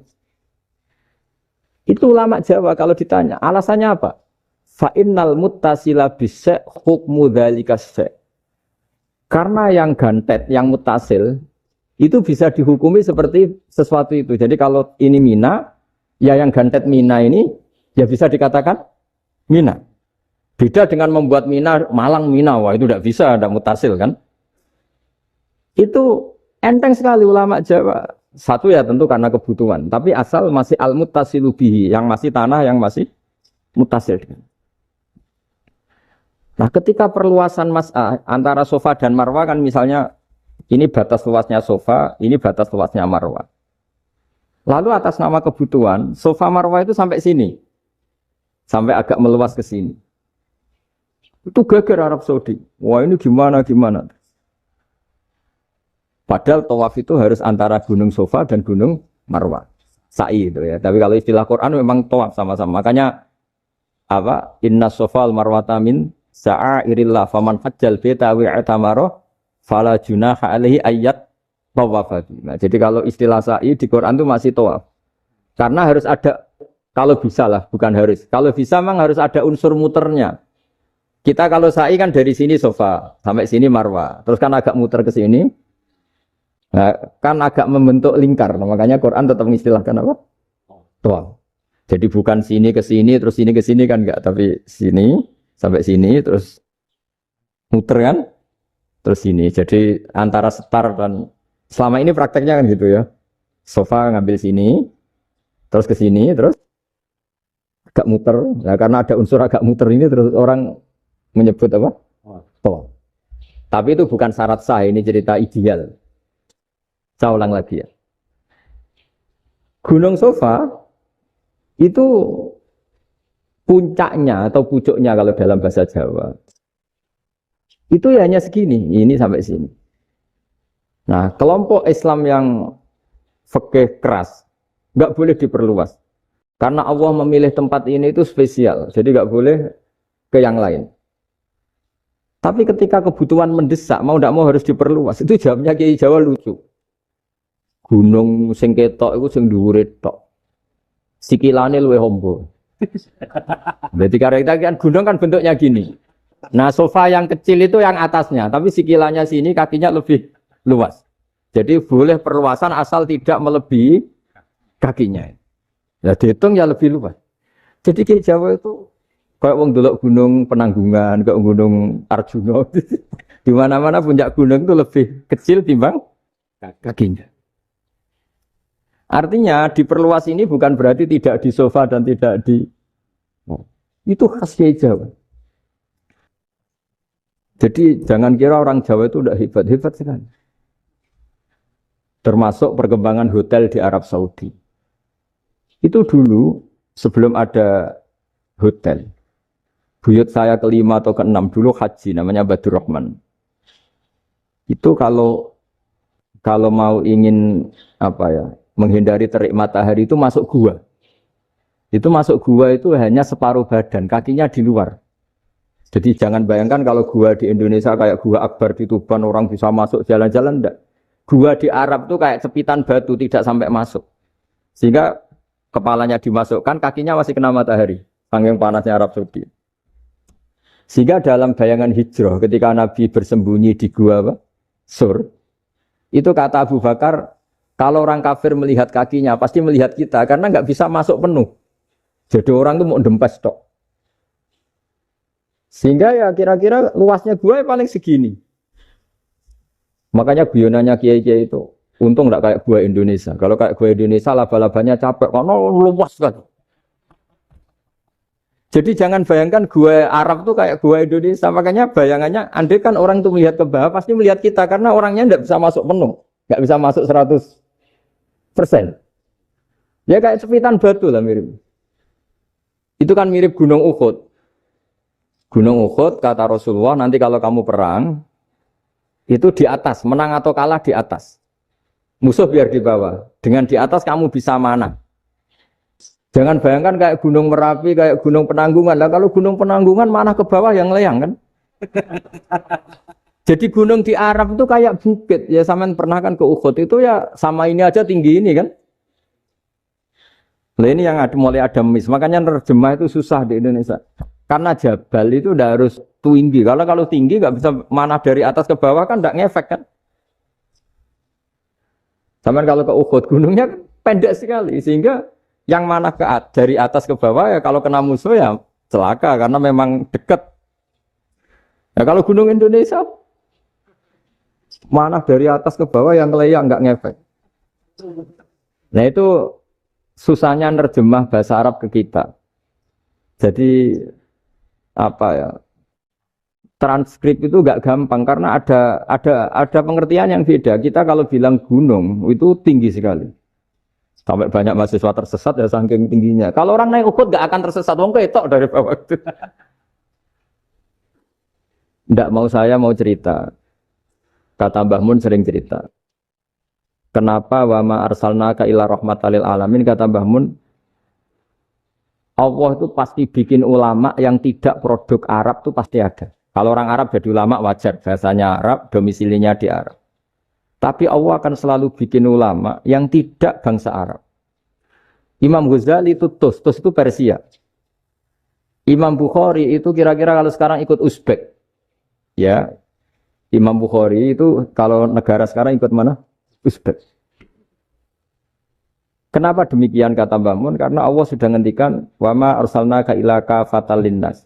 Itu ulama Jawa kalau ditanya, alasannya apa? Fa'innal muttasila bisek hukmu dzalika syek. Karena yang gantet, yang mutasil itu bisa dihukumi seperti sesuatu itu. Jadi kalau ini Mina, ya yang gantet Mina ini ya bisa dikatakan Mina. Beda dengan membuat Mina, Malang Mina, wah itu tidak bisa, tidak mutasil kan. Itu enteng sekali ulama Jawa. Satu ya tentu karena kebutuhan, tapi asal masih al-muttasilu bihi, yang masih tanah yang masih mutasil. Nah, ketika perluasan antara sofa dan marwah kan misalnya ini batas luasnya sofa, ini batas luasnya marwah. Lalu atas nama kebutuhan, sofa marwah itu sampai sini. Sampai agak meluas ke sini. Itu geger Arab Saudi. Wah, ini gimana? Padahal tawaf itu harus antara gunung Sofa dan gunung Marwah. Sa'i itu ya. Tapi kalau istilah Quran memang tawaf sama-sama. Makanya apa? Inna Sofal Marwata min sa'airillah faman hajjal baita wa i'tamara fala junaha alaihi ayat tawafati. Nah, jadi kalau istilah sa'i di Quran itu masih tawaf. Karena harus ada, kalau bisa lah, bukan harus. Kalau bisa memang harus ada unsur muternya. Kita kalau sa'i kan dari sini Sofa sampai sini Marwah. Terus kan agak muter ke sini. Nah, kan agak membentuk lingkar, nah, makanya Quran tetap mengistilahkan apa? Tawaf. Jadi bukan sini ke sini, terus sini ke sini kan enggak, tapi sini sampai sini, terus muter kan, terus sini. Jadi antara setar dan selama ini prakteknya kan gitu ya. Sofa ngambil sini, terus ke sini, terus agak muter. Nah, karena ada unsur agak muter ini, terus orang menyebut apa? Tawaf. Tapi itu bukan syarat sah, ini cerita ideal. Saya ulang lagi ya. Gunung Sofa itu puncaknya atau pucuknya kalau dalam bahasa Jawa. Itu ya hanya segini, ini sampai sini. Nah, kelompok Islam yang fikih keras nggak boleh diperluas. Karena Allah memilih tempat ini itu spesial, jadi nggak boleh ke yang lain. Tapi ketika kebutuhan mendesak, mau tidak mau harus diperluas. Itu jawabnya Kiai Jawa lucu. Gunung sing ketok iku sing dhuwure tok. Sikilane luwih ombo. Berarti kan gunung kan bentuknya gini. Nah, sofa yang kecil itu yang atasnya, tapi sikilannya sini kakinya lebih luas. Jadi boleh perluasan asal tidak melebihi kakinya. Ya dihitung ya lebih luas. Jadi Kiai Jawa itu kayak wong delok gunung Penanggungan, kayak gunung Arjuna. Di mana-mana puncak gunung itu lebih kecil timbang kakinya. Artinya diperluas ini bukan berarti tidak di sofa dan tidak di itu khas Kiai Jawa. Jadi jangan kira orang Jawa itu udah hebat sekali. Termasuk perkembangan hotel di Arab Saudi. Itu dulu sebelum ada hotel. Buyut saya kelima atau keenam dulu haji namanya Badur Rahman. Itu kalau mau ingin apa ya? Menghindari terik matahari itu masuk gua. Itu masuk gua itu hanya separuh badan, kakinya di luar. Jadi jangan bayangkan kalau gua di Indonesia kayak gua Akbar di Tuban orang bisa masuk jalan-jalan, enggak. Gua di Arab itu kayak cepitan batu tidak sampai masuk. Sehingga kepalanya dimasukkan, kakinya masih kena matahari. Saking panasnya Arab Saudi. Sehingga dalam bayangan hijrah ketika Nabi bersembunyi di gua apa? Sur. Itu kata Abu Bakar, kalau orang kafir melihat kakinya, pasti melihat kita, karena nggak bisa masuk penuh. Jadi orang itu mau dempes tok. Sehingga ya kira-kira luasnya gua paling segini. Makanya guyonannya kiai-kiai itu untung nggak kayak gua Indonesia. Kalau kayak gua Indonesia laba-labanya capek karena luas kan. Jadi jangan bayangkan gua Arab tuh kayak gua Indonesia. Makanya bayangannya, andai kan orang tuh melihat ke bawah pasti melihat kita karena orangnya nggak bisa masuk penuh, nggak bisa masuk 100%. Ya kayak cepitan batu lah mirip. Itu kan mirip Gunung Uhud. Gunung Uhud kata Rasulullah nanti kalau kamu perang itu di atas, menang atau kalah di atas. Musuh biar di bawah. Dengan di atas kamu bisa mana? Jangan bayangkan kayak Gunung Merapi, kayak Gunung Penanggungan. Lah kalau Gunung Penanggungan mana ke bawah yang layang kan? Jadi gunung di Arab itu kayak bukit. Ya sampean pernah kan ke Uhud itu ya sama ini aja tinggi ini kan? Nah ini yang mulai ada mis. Makanya nerjemah itu susah di Indonesia. Karena jabal itu udah harus tinggi. Kalau tinggi nggak bisa mana dari atas ke bawah kan nggak ngefek kan. Sama kalau ke Uhud gunungnya pendek sekali. Sehingga yang mana dari atas ke bawah ya kalau kena musuh ya celaka. Karena memang dekat. Ya kalau gunung Indonesia mana dari atas ke bawah yang layang nggak ngefek. Nah itu susahnya nerjemah bahasa Arab ke kita. Jadi apa ya? Transkrip itu gak gampang karena ada pengertian yang beda. Kita kalau bilang gunung itu tinggi sekali. Sampai banyak mahasiswa tersesat ya saking tingginya. Kalau orang naik Uhud gak akan tersesat. Wong ketok dari bawah itu. Ndak mau cerita. Kata Mbah Mun sering cerita. Kenapa wa ma arsalnaka illa rahmatan lil alamin, kata Mbah Mun, Allah itu pasti bikin ulama yang tidak produk Arab itu pasti ada. Kalau orang Arab jadi ulama wajar, bahasanya Arab, domisilinya di Arab. Tapi Allah akan selalu bikin ulama yang tidak bangsa Arab. Imam Ghazali itu Tus itu Persia. Imam Bukhari itu kira-kira kalau sekarang ikut Uzbek. Ya, Imam Bukhari itu kalau negara sekarang ikut mana? Uzbek. Kenapa demikian kata Mbah Mun? Karena Allah sudah ngendikan wa ma arsalnaka illa kafatan linnas.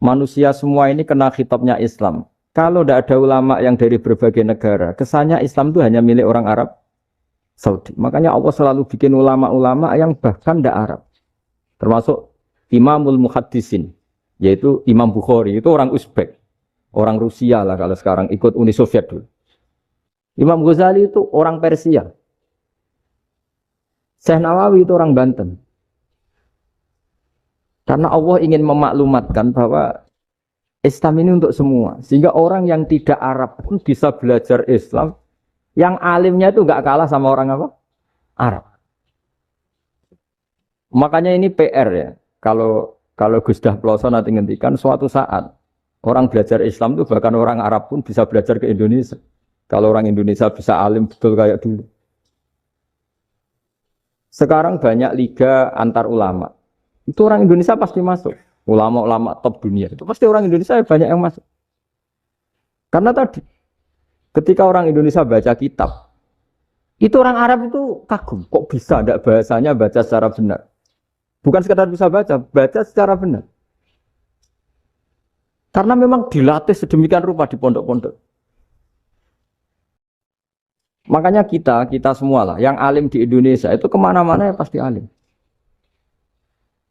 Manusia semua ini kena khitabnya Islam. Kalau tidak ada ulama yang dari berbagai negara, kesannya Islam itu hanya milik orang Arab Saudi. Makanya Allah selalu bikin ulama-ulama yang bahkan tidak Arab. Termasuk Imamul Muhaddisin, yaitu Imam Bukhari, itu orang Uzbek. Orang Rusia lah kalau sekarang ikut Uni Soviet dulu. Imam Ghazali itu orang Persia. Syekh Nawawi itu orang Banten. Karena Allah ingin memaklumatkan bahwa Islam ini untuk semua. Sehingga orang yang tidak Arab pun bisa belajar Islam. Yang alimnya itu nggak kalah sama orang apa? Arab. Makanya ini PR ya. Kalau Gus Dah Ploso nanti ngendikan suatu saat orang belajar Islam itu bahkan orang Arab pun bisa belajar ke Indonesia. Kalau orang Indonesia bisa alim betul kayak dulu. Sekarang banyak liga antar ulama. Itu orang Indonesia pasti masuk. Ulama-ulama top dunia. Itu pasti orang Indonesia banyak yang masuk. Karena tadi, ketika orang Indonesia baca kitab, itu orang Arab itu kagum. Kok bisa ada bahasanya baca secara benar? Bukan sekadar bisa baca secara benar. Karena memang dilatih sedemikian rupa di pondok-pondok. Makanya kita semua lah, yang alim di Indonesia itu kemana-mana ya pasti alim.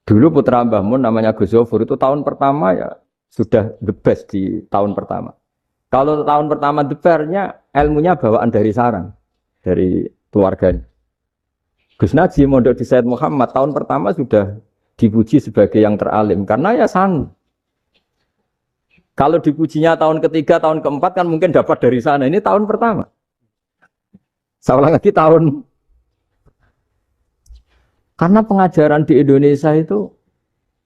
Dulu putra Mbah Mun namanya Gus Zofur itu tahun pertama ya sudah the best di tahun pertama. Kalau tahun pertama the best-nya ilmunya bawaan dari sarang, dari keluarganya. Gus Najib mondok di Said Muhammad tahun pertama sudah dipuji sebagai yang teralim karena ya sanggup. Kalau dipujinya tahun ketiga, tahun keempat kan mungkin dapat dari sana. Ini tahun pertama. Saya ulang lagi tahun. Karena pengajaran di Indonesia itu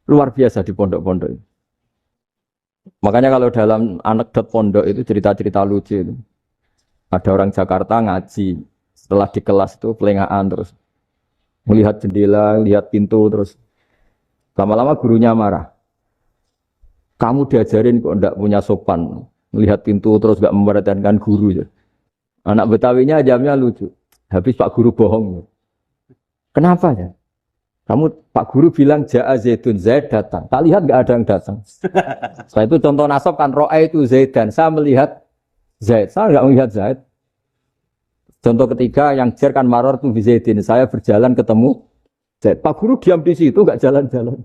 luar biasa di pondok-pondok. Makanya kalau dalam anekdot pondok itu cerita-cerita lucu itu. Ada orang Jakarta ngaji. Setelah di kelas itu pelengahan terus. Melihat jendela, lihat pintu terus. Lama-lama gurunya marah. Kamu diajarin kok enggak punya sopan. Melihat pintu terus enggak memperhatikan guru. Anak Betawinya jamnya lucu. Habis Pak Guru bohong. Kenapa ya? Pak Guru bilang Ja'a Zaidun, Zaid datang. Tak lihat enggak ada yang datang. Setelah itu contoh nasab kan ro'a itu Zaidan. Saya melihat Zaid. Saya nggak melihat Zaid. Contoh ketiga yang jar kan maror tuh Zaidin. Saya berjalan ketemu Zaid. Pak guru diam di situ nggak jalan-jalan.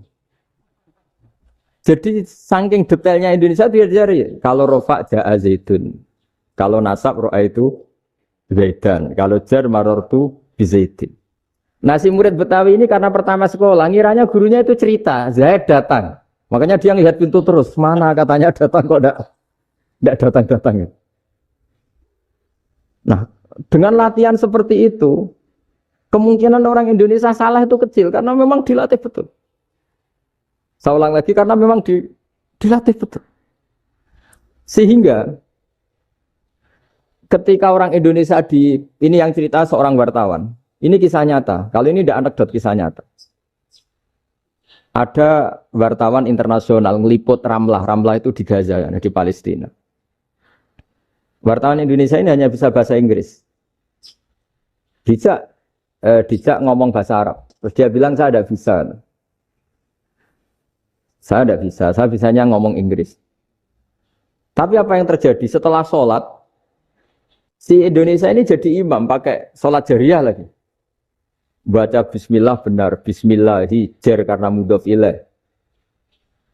Jadi saking detailnya Indonesia dia cari. Kalau rofa ja'a Zaidun. Kalau nasab ro'a itu Zaidan. Kalau jar maror tuh Zaidin. Nah si murid Betawi ini karena pertama sekolah, ngiranya gurunya itu cerita, Zaid datang. Makanya dia ngelihat pintu terus, mana katanya datang kok enggak datang-datang. Nah, dengan latihan seperti itu, kemungkinan orang Indonesia salah itu kecil karena memang dilatih betul. Saya ulang lagi karena memang dilatih betul. Sehingga ketika orang Indonesia ini yang cerita seorang wartawan. Ini kisah nyata. Kali ini tidak anekdot, kisah nyata. Ada wartawan internasional ngeliput Ramlah. Ramlah itu di Gaza, di Palestina. Wartawan Indonesia ini hanya bisa bahasa Inggris. Dijak ngomong bahasa Arab. Terus dia bilang saya tidak bisa. Saya tidak bisa. Saya bisanya ngomong Inggris. Tapi apa yang terjadi setelah sholat? Si Indonesia ini jadi imam pakai sholat jariah lagi. Baca bismillah benar, bismillahi jar karena mudhof ilaih.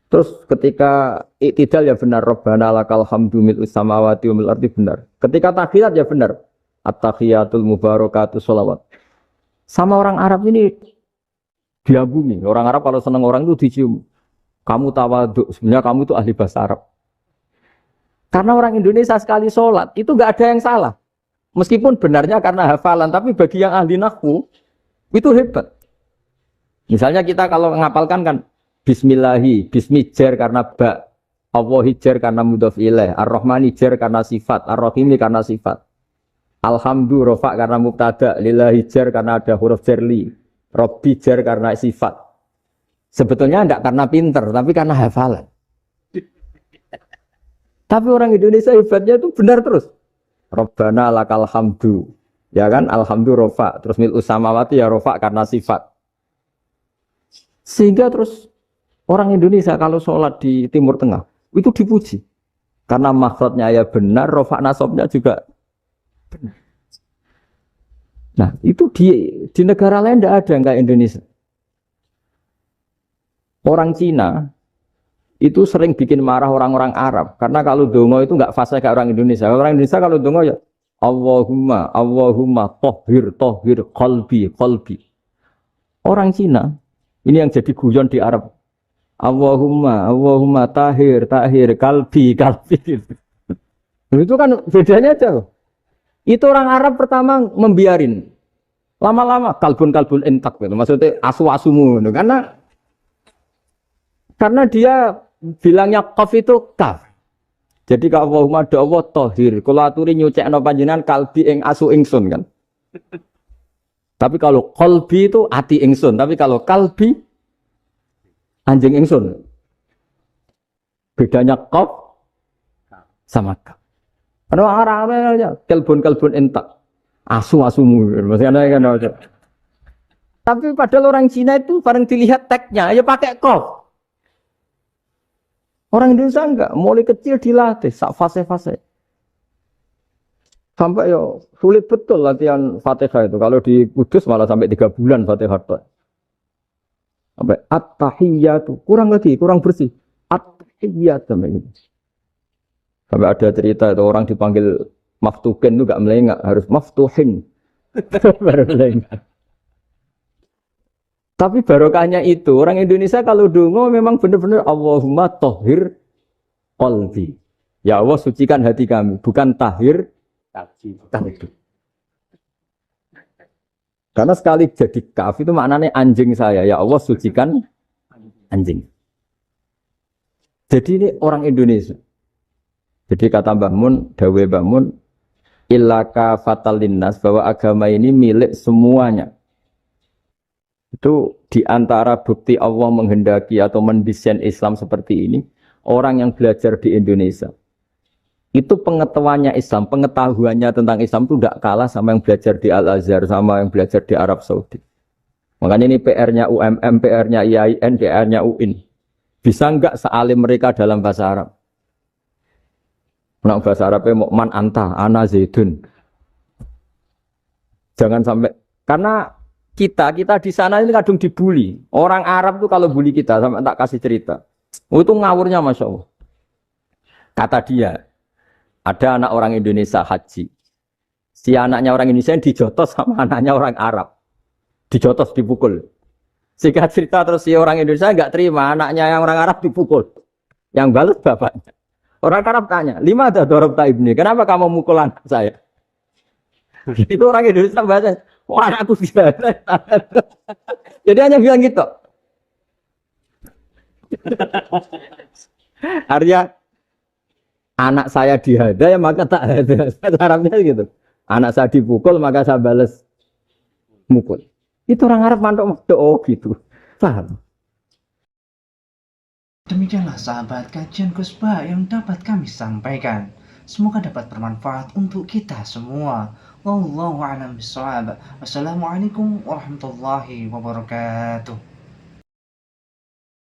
Terus ketika iktidal ya benar, Rabbana lakal hamdu mil'us samawati wa mil'ul ardi benar. Ketika tahiyat ya benar, at-tahiyatul mubarakatuh sholawat. Sama orang Arab ini diagumi. Orang Arab kalau senang orang itu dicium. Kamu tawaduk, sebenarnya kamu itu ahli bahasa Arab. Karena orang Indonesia sekali sholat itu nggak ada yang salah. Meskipun benarnya karena hafalan, tapi bagi yang ahli nahwu itu hebat. Misalnya kita kalau ngapalkan kan bismillahi, bismijar karena ba, Allahi jar karena mudhof ilaih, ar-rahmani jar karena sifat, ar-rahimi karena sifat. Alhamdu rofa karena mubtada, lillahi jar karena ada huruf jarli, robbi jar karena sifat. Sebetulnya tidak karena pinter, tapi karena hafalan. Tapi orang Indonesia hebatnya itu benar terus. Rabbana lakal hamdu. Ya kan, alhamdu rofa, terus mil'us samawati ya rofa karena sifat. Sehingga terus orang Indonesia kalau sholat di Timur Tengah itu dipuji. Karena makhrajnya ya benar, rofa nasabnya juga benar. Nah itu di negara lain tidak ada yang kayak Indonesia. Orang Cina itu sering bikin marah orang-orang Arab. Karena kalau dongo itu nggak fasih kayak orang Indonesia. Orang Indonesia kalau dongo ya Allahumma tohhir qalbi. Orang Cina ini yang jadi guyon di Arab. Allahumma tahir qalbi. Itu kan bedanya jauh. Itu orang Arab pertama membiarin. Lama-lama kalbun entak gitu. Maksudnya asu-asumu gitu. Karena dia bilangnya qaf itu kaf. Jadi kalau Allahumma do Allah tohir, kalau aturi nyucekno panjenengan kalbi ing asu ingsun kan. Tapi kalau qalbi itu ati ingsun, tapi kalau kalbi anjing ingsun. Bedanya qaf sama kaf. Karena orang-orangnya kalbun entak, asu-asumu, maksudnya kan. Tapi padahal orang Cina itu bareng dilihat teksnya, ya pakai qaf. Orang Indonesia enggak, mulai kecil dilatih, sak fase-fase. Sampai yo sulit betul latihan Fatihah itu. Kalau di Kudus malah sampai 3 bulan Fatihah itu. Sampai at-tahiyyatu, kurang bersih. At-tahiyyatu sampai ada cerita itu orang dipanggil maftuhin itu enggak melengak, harus maftuhin. Baru melengak. Tapi barokahnya itu, orang Indonesia kalau dongo memang benar-benar Allahumma tohhir qalbi. Ya Allah sucikan hati kami, bukan tahir qalbi. Karena sekali jadi kaf itu maknanya anjing saya. Ya Allah sucikan anjing. Jadi ini orang Indonesia. Jadi kata Mbah Mun, Dawe Mbah Mun, illaka fatal linnas, bahwa agama ini milik semuanya. Itu diantara bukti Allah menghendaki atau mendesain Islam seperti ini, orang yang belajar di Indonesia itu pengetahuannya Islam, pengetahuannya tentang Islam itu tidak kalah sama yang belajar di Al-Azhar, sama yang belajar di Arab Saudi. Makanya ini PR-nya UMM, PR-nya IAIN, PR-nya UIN. Bisa enggak sealim mereka dalam bahasa Arab? Nak bahasa Arabnya mau man anta, ana zaidun. Jangan sampai karena kita di sana ini kadung dibully. Orang Arab tuh kalau bully kita sampai tak kasih cerita. Oh, itu ngawurnya Masya Allah. Kata dia, ada anak orang Indonesia haji. Si anaknya orang Indonesia dijotos sama anaknya orang Arab. Dijotos, dipukul. Sehingga cerita terus si orang Indonesia nggak terima anaknya yang orang Arab dipukul. Yang balas bapaknya. Orang Arab tanya, lima ada dorok ibni, kenapa kamu mukul anak saya? Itu orang Indonesia bahasa, wah anakku tidak. Jadi hanya bilang gitu. Artinya anak saya dihada ya maka tak ada. Arabnya gitu. Anak saya dipukul maka saya balas mukul. Itu orang Arab mantuk oh gitu. Paham? Demikianlah sahabat kajian Gus-Bah yang dapat kami sampaikan. Semoga dapat bermanfaat untuk kita semua. Wallahu a'lam bishawab. Wassalamualaikum warahmatullahi wabarakatuh.